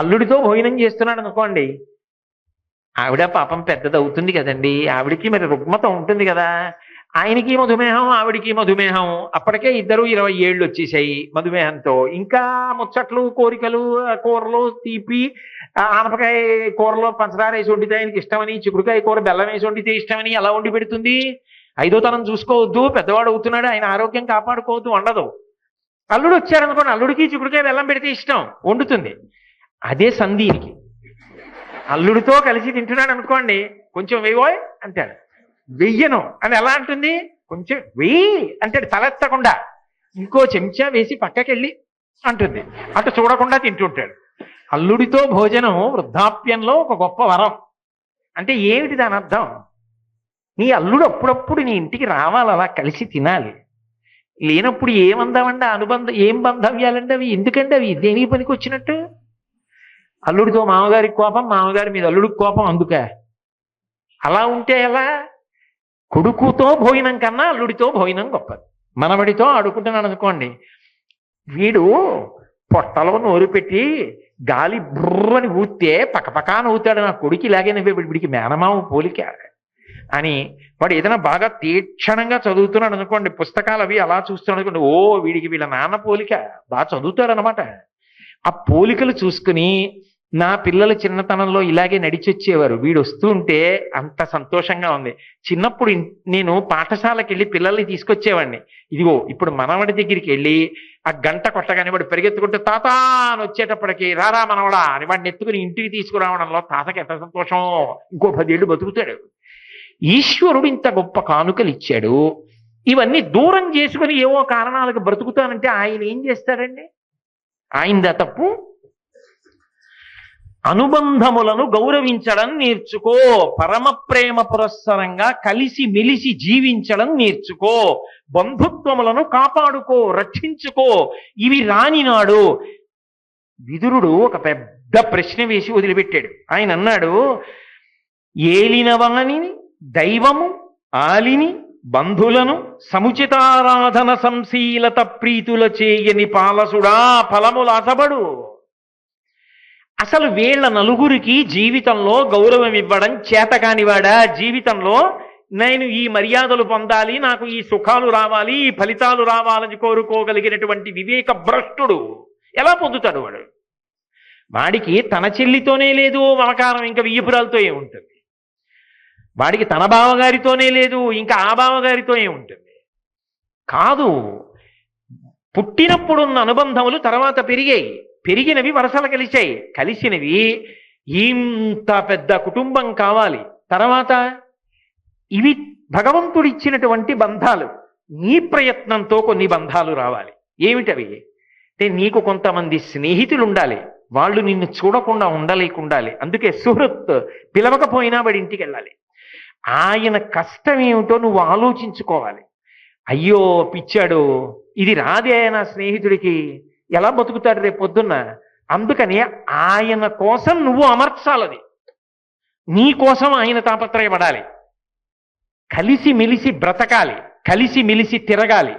అల్లుడితో భోజనం చేస్తున్నాడు అనుకోండి, ఆవిడ పాపం పెద్దది అవుతుంది కదండి, ఆవిడికి మరి రుగ్మత ఉంటుంది కదా, ఆయనకి మధుమేహం ఆవిడికి మధుమేహం, అప్పటికే ఇద్దరు 20 ఏళ్ళు వచ్చేసాయి మధుమేహంతో, ఇంకా ముచ్చట్లు కోరికలు, కూరలు తీపి, ఆనపకాయ కూరలో పంచదార వేసి వండితే ఆయనకి ఇష్టమని, చిక్కుడుకాయ కూర బెల్లం వేసి వండితే ఇష్టమని అలా వండి పెడుతుంది. 5వ తరం చూసుకోవద్దు, పెద్దవాడు అవుతున్నాడు, ఆయన ఆరోగ్యం కాపాడుకోవద్దు, వండదు. అల్లుడు వచ్చారనుకోండి, అల్లుడికి చిక్కుడుకాయ బెల్లం పెడితే ఇష్టం, వండుతుంది. అదే సందీనికి, అల్లుడితో కలిసి తింటున్నాడు అనుకోండి, కొంచెం వెయ్యోయ్ అంటాడు, వెయ్యను అని ఎలా అంటుంది, కొంచెం వెయ్యి అంటాడు తలెత్తకుండా, ఇంకో చెంచా వేసి పక్కకెళ్ళి అంటుంది, అటు చూడకుండా తింటుంటాడు. అల్లుడితో భోజనం వృద్ధాప్యంలో ఒక గొప్ప వరం. అంటే ఏమిటి దాని అర్థం? నీ అల్లుడు అప్పుడప్పుడు నీ ఇంటికి రావాలి, అలా కలిసి తినాలి. లేనప్పుడు ఏమందామండి అనుబంధం, ఏం బంధవ్యాలండి అవి? ఎందుకండి అవి దేనికి పనికి వచ్చినట్టు? అల్లుడితో మామగారికి కోపం, మామగారి మీద అల్లుడికి కోపం, అందుకే అలా ఉంటే ఎలా? కొడుకుతో భోజనం కన్నా అల్లుడితో భోజనం గొప్పది. మనవడితో ఆడుకుంటున్నాడు అనుకోండి, వీడు పొట్టలో నోరు పెట్టి గాలి బుర్రని ఊస్తే పక్కపక్క నవ్వుతాడు, నా కొడుకు ఇలాగే నవ్వే, వీడికి మేనమామ పోలిక అని. వాడు ఏదైనా బాగా తీక్షణంగా చదువుతున్నాడు అనుకోండి, పుస్తకాలు అవి అలా చూస్తున్నాడు అనుకోండి, ఓ వీడికి వీళ్ళ నాన్న పోలిక, బాగా చదువుతాడు అనమాట. ఆ పోలికలు చూసుకుని నా పిల్లల చిన్నతనంలో ఇలాగే నడిచొచ్చేవారు, వీడు వస్తూ ఉంటే అంత సంతోషంగా ఉంది. చిన్నప్పుడు నేను పాఠశాలకు వెళ్ళి పిల్లల్ని తీసుకొచ్చేవాడిని. ఇదిగో ఇప్పుడు మనవడి దగ్గరికి వెళ్ళి ఆ గంట కొట్టగానే వాడు పరిగెత్తుకుంటూ తాత అని వచ్చేటప్పటికి రారా మనవడా అని వాడిని ఎత్తుకుని ఇంటికి తీసుకురావడంలో తాతకి ఎంత సంతోషం, ఇంకో 10 ఏళ్ళు బతుకుతాడు. ఈశ్వరుడు ఇంత గొప్ప కానుకలు ఇచ్చాడు, ఇవన్నీ దూరం చేసుకుని ఏవో కారణాలకు బ్రతుకుతానంటే ఆయన ఏం చేస్తాడండి? ఆయనదా తప్పు? అనుబంధములను గౌరవించడం నేర్చుకో, పరమ ప్రేమ పురస్సరంగా కలిసి మెలిసి జీవించడం నేర్చుకో, బంధుత్వములను కాపాడుకో, రక్షించుకో. ఇవి రానినాడు విదురుడు ఒక పెద్ద ప్రశ్న వేసి వదిలిపెట్టాడు. ఆయన అన్నాడు, ఏలినవాని దైవము ఆలిని బంధులను సముచితారాధన సంశీలత ప్రీతుల చేయని పాలసుడా ఫలములాసబడు. అసలు వీళ్ళ నలుగురికి జీవితంలో గౌరవం ఇవ్వడం చేతకానివాడా? జీవితంలో నేను ఈ మర్యాదలు పొందాలి, నాకు ఈ సుఖాలు రావాలి, ఈ ఫలితాలు రావాలని కోరుకోగలిగినటువంటి వివేక భ్రష్టుడు ఎలా పొందుతాడు? వాడికి తన చెల్లితోనే లేదు మమకారం, ఇంకా వియ్యపురాలతో ఏముంటుంది? వాడికి తన బావగారితోనే లేదు, ఇంకా ఆ బావగారితో ఏముంటుంది? కాదు, పుట్టినప్పుడున్న అనుబంధములు తర్వాత పెరిగాయి, పెరిగినవి వరసలు కలిశాయి, కలిసినవి ఇంత పెద్ద కుటుంబం కావాలి. తర్వాత ఇవి భగవంతుడిచ్చినటువంటి బంధాలు, నీ ప్రయత్నంతో కొన్ని బంధాలు రావాలి. ఏమిటవి అంటే, నీకు కొంతమంది స్నేహితులు ఉండాలి, వాళ్ళు నిన్ను చూడకుండా ఉండలేకుండాలి. అందుకే సుహృత్ పిలవకపోయినా వాడి ఇంటికి వెళ్ళాలి. ఆయన కష్టం ఏమిటో నువ్వు ఆలోచించుకోవాలి. అయ్యో పిచ్చాడు, ఇది రాదే నా స్నేహితుడికి, ఎలా బతుకుతాడు రేపు పొద్దున్న? అందుకని ఆయన కోసం నువ్వు అమర్చాలది, నీ కోసం ఆయన తాపత్రయపడాలి. కలిసి మెలిసి బ్రతకాలి, కలిసి మెలిసి తిరగాలి.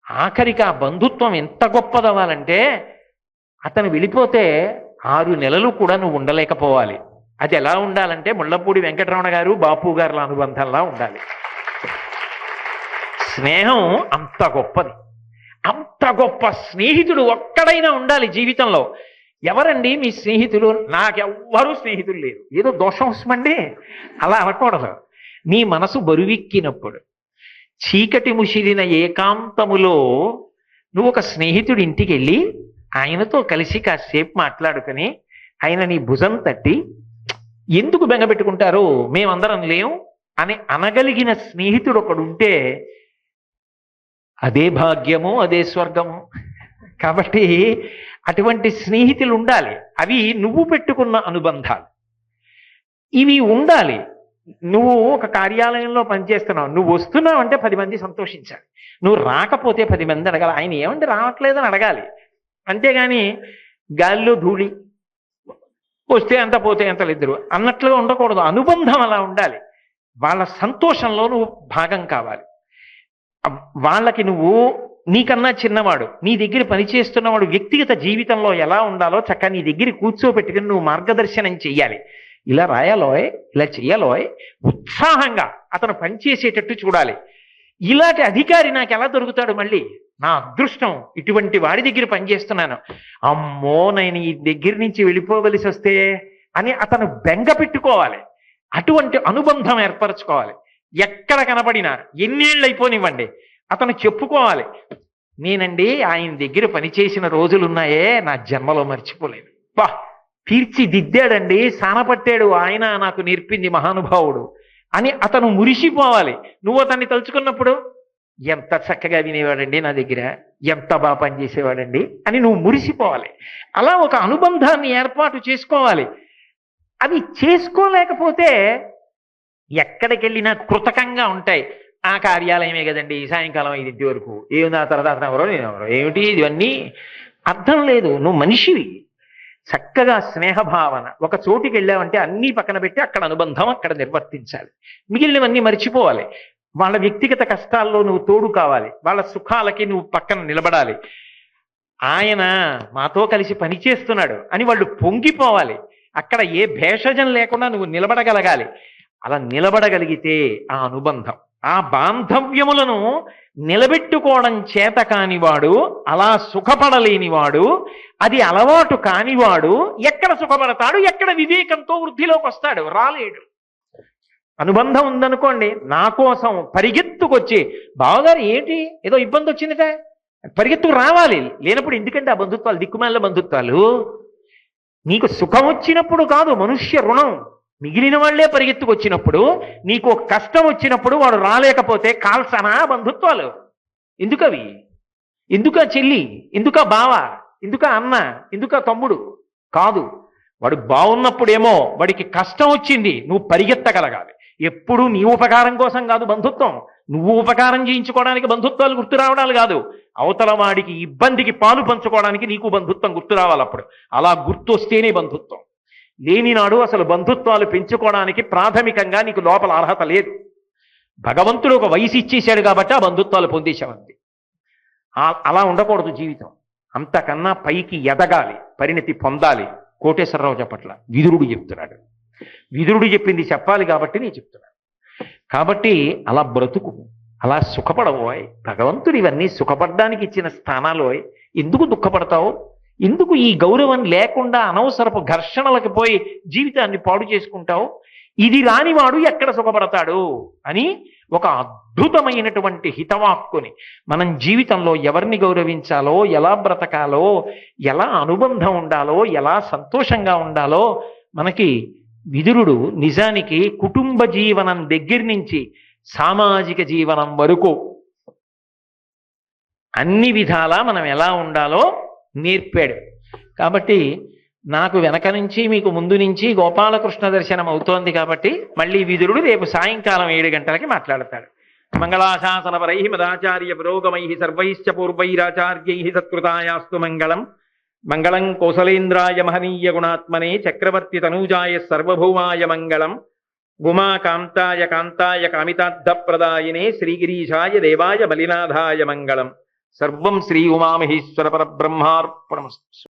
ఆఖరికి ఆ బంధుత్వం ఎంత గొప్పదవ్వాలంటే, అతను వెళ్ళిపోతే 6 నెలలు కూడా నువ్వు ఉండలేకపోవాలి. అది ఎలా ఉండాలంటే, ముళ్ళపూడి వెంకటరమణ గారు బాపు గారుల అనుబంధంలా ఉండాలి. స్నేహం అంత గొప్పది. అంత గొప్ప స్నేహితుడు ఒక్కడైనా ఉండాలి జీవితంలో. ఎవరండి మీ స్నేహితులు? నాకెవ్వరూ స్నేహితులు లేరు, ఏదో దోషం వస్తుందండి, అలా అనకూడదు. నీ మనసు బరువెక్కినప్పుడు, చీకటి ముసిరిన ఏకాంతములో నువ్వు ఒక స్నేహితుడి ఇంటికి వెళ్ళి ఆయనతో కలిసి కాసేపు మాట్లాడుకుని ఆయన నీ భుజం తట్టి, ఎందుకు బెంగపెట్టుకుంటారు, మేమందరం లేవు అని అనగలిగిన స్నేహితుడు ఒకడుంటే అదే భాగ్యము, అదే స్వర్గము. కాబట్టి అటువంటి స్నేహితులు ఉండాలి. అవి నువ్వు పెట్టుకున్న అనుబంధాలు, ఇవి ఉండాలి. నువ్వు ఒక కార్యాలయంలో పనిచేస్తున్నావు, నువ్వు వస్తున్నావు అంటే 10 మంది సంతోషించాలి, నువ్వు రాకపోతే 10 మంది అడగాలి, ఆయన ఏమంటే రావట్లేదని అడగాలి. అంతేగాని గాలిలో ధూళి, వస్తే ఎంత పోతే ఎంత ఇద్దరు అన్నట్లుగా ఉండకూడదు. అనుబంధం అలా ఉండాలి. వాళ్ళ సంతోషంలో నువ్వు భాగం కావాలి. వాళ్ళకి నువ్వు, నీకన్నా చిన్నవాడు, నీ దగ్గర పనిచేస్తున్నవాడు వ్యక్తిగత జీవితంలో ఎలా ఉండాలో చక్కగా నీ దగ్గర కూర్చోబెట్టుకుని నువ్వు మార్గదర్శనం చెయ్యాలి. ఇలా రాయాలోయ్, ఇలా చెయ్యాలోయ్, ఉత్సాహంగా అతను పనిచేసేటట్టు చూడాలి. ఇలాంటి అధికారి నాకు ఎలా దొరుకుతాడు? మళ్ళీ నా అదృష్టం, ఇటువంటి వాడి దగ్గర పనిచేస్తున్నాను, అమ్మో నేను ఈ దగ్గర నుంచి వెళ్ళిపోవలసి వస్తే అని అతను బెంగ పెట్టుకోవాలి. అటువంటి అనుబంధం ఏర్పరచుకోవాలి. ఎక్కడ కనపడినా, ఎన్నేళ్ళు అయిపోనివ్వండి, అతను చెప్పుకోవాలి, నేనండి ఆయన దగ్గర పనిచేసిన రోజులున్నాయే, నా జన్మలో మర్చిపోలేను, బా తీర్చిదిద్దాడండి, సానపట్టాడు, ఆయన నాకు నేర్పింది మహానుభావుడు అని అతను మురిసిపోవాలి. నువ్వు అతన్ని తలుచుకున్నప్పుడు, ఎంత చక్కగా వినేవాడండి నా దగ్గర, ఎంత బాగా పనిచేసేవాడండి అని నువ్వు మురిసిపోవాలి. అలా ఒక అనుబంధాన్ని ఏర్పాటు చేసుకోవాలి. అది చేసుకోలేకపోతే ఎక్కడికి వెళ్ళినా కృతకంగా ఉంటాయి. ఆ కార్యాలయమే కదండి, సాయంకాలం 5 వరకు ఏమి, ఆ తర్వాత అతను ఎవరో నేను ఎవరో ఏమిటి, ఇవన్నీ అర్థం లేదు. నువ్వు మనిషివి. చక్కగా స్నేహభావన. ఒక చోటికి వెళ్ళావంటే అన్నీ పక్కన పెట్టి అక్కడ అనుబంధం అక్కడ నిర్వర్తించాలి. మిగిలినవన్నీ మర్చిపోవాలి. వాళ్ళ వ్యక్తిగత కష్టాల్లో నువ్వు తోడు కావాలి, వాళ్ళ సుఖాలకి నువ్వు పక్కన నిలబడాలి. ఆయన మాతో కలిసి పనిచేస్తున్నాడు అని వాళ్ళు పొంగిపోవాలి. అక్కడ ఏ భేషజం లేకుండా నువ్వు నిలబడగలగాలి. అలా నిలబడగలిగితే ఆ అనుబంధం, ఆ బాంధవ్యములను నిలబెట్టుకోవడం చేత కానివాడు, అలా సుఖపడలేనివాడు, అది అలవాటు కానివాడు ఎక్కడ సుఖపడతాడు, ఎక్కడ వివేకంతో వృద్ధిలోకి వస్తాడు? రాలేడు. అనుబంధం ఉందనుకోండి, నా కోసం పరిగెత్తుకొచ్చి, బావగారు ఏంటి ఏదో ఇబ్బంది వచ్చిందిట, పరిగెత్తుకు రావాలి. లేనప్పుడు ఎందుకంటే ఆ బంధుత్వాలు దిక్కుమాల బంధుత్వాలు. నీకు సుఖం వచ్చినప్పుడు కాదు మనుష్య రుణం, మిగిలిన వాళ్లే పరిగెత్తుకొచ్చినప్పుడు, నీకు కష్టం వచ్చినప్పుడు వాడు రాలేకపోతే కాల్సనా బంధుత్వాలు? ఎందుకవి? ఎందుకా చెల్లి, ఎందుకా బావ, ఎందుకా అన్న, ఎందుకా తమ్ముడు? కాదు. వాడు బాగున్నప్పుడేమో వాడికి కష్టం వచ్చింది, నువ్వు పరిగెత్తగలగాలి. ఎప్పుడు నీ ఉపకారం కోసం కాదు బంధుత్వం, నువ్వు ఉపకారం చేయించుకోవడానికి బంధుత్వాలు గుర్తు రావడాలు కాదు, అవతల వాడికి ఇబ్బందికి పాలు పంచుకోవడానికి నీకు బంధుత్వం గుర్తు రావాలి. అప్పుడు అలా గుర్తొస్తేనే బంధుత్వం. లేనినాడు అసలు బంధుత్వాలు పెంచుకోవడానికి ప్రాథమికంగా నీకు లోపల అర్హత లేదు. భగవంతుడు ఒక వయసు ఇచ్చేశాడు కాబట్టి ఆ బంధుత్వాలు పొందేశామంది. అలా ఉండకూడదు జీవితం. అంతకన్నా పైకి ఎదగాలి, పరిణతి పొందాలి. కోటేశ్వరరావు చెప్పట్ల, విదురుడు చెప్తున్నాడు. విదురుడు చెప్పింది చెప్పాలి కాబట్టి నేను చెప్తున్నాను. కాబట్టి అలా బ్రతుకు, అలా సుఖపడవోయ్. భగవంతుడు ఇవన్నీ సుఖపడడానికి ఇచ్చిన స్థానాలోయ్. ఎందుకు దుఃఖపడతావు? ఎందుకు ఈ గౌరవం లేకుండా అనవసరపు ఘర్షణలకు పోయి జీవితాన్ని పాడు చేసుకుంటావు? ఇది రానివాడు ఎక్కడ సుఖపడతాడు అని ఒక అద్భుతమైనటువంటి హితవాక్కుని మనం జీవితంలో ఎవరిని గౌరవించాలో, ఎలా బ్రతకాలో, ఎలా అనుబంధం ఉండాలో, ఎలా సంతోషంగా ఉండాలో మనకి విదురుడు నిజానికి కుటుంబ జీవనం దగ్గర నుంచి సామాజిక జీవనం వరకు అన్ని విధాలా మనం ఎలా ఉండాలో నేర్పాడు. కాబట్టి నాకు వెనక నుంచి మీకు ముందు నుంచి గోపాలకృష్ణ దర్శనం అవుతోంది కాబట్టి మళ్ళీ విదురుడు రేపు సాయంకాలం 7 గంటలకి మాట్లాడతాడు. మంగళాశాసనపరై మదాచార్య పురోగమై సర్వైశ్చ పూర్వైరాచార్యై సత్కృతాయాస్తు మంగళం. మంగళం కోసలేంద్రాయ మహనీయ గుణాత్మనే చక్రవర్తి తనూజాయ సర్వభౌమాయ మంగళం. ఉమా కాంతాయ కాంతాయ కామితార్థప్రదాయినే శ్రీగిరీశాయ దేవాయ బలినాథాయ మంగళం. సర్వం శ్రీ ఉమామహేశ్వర పరబ్రహ్మార్పణమస్తు.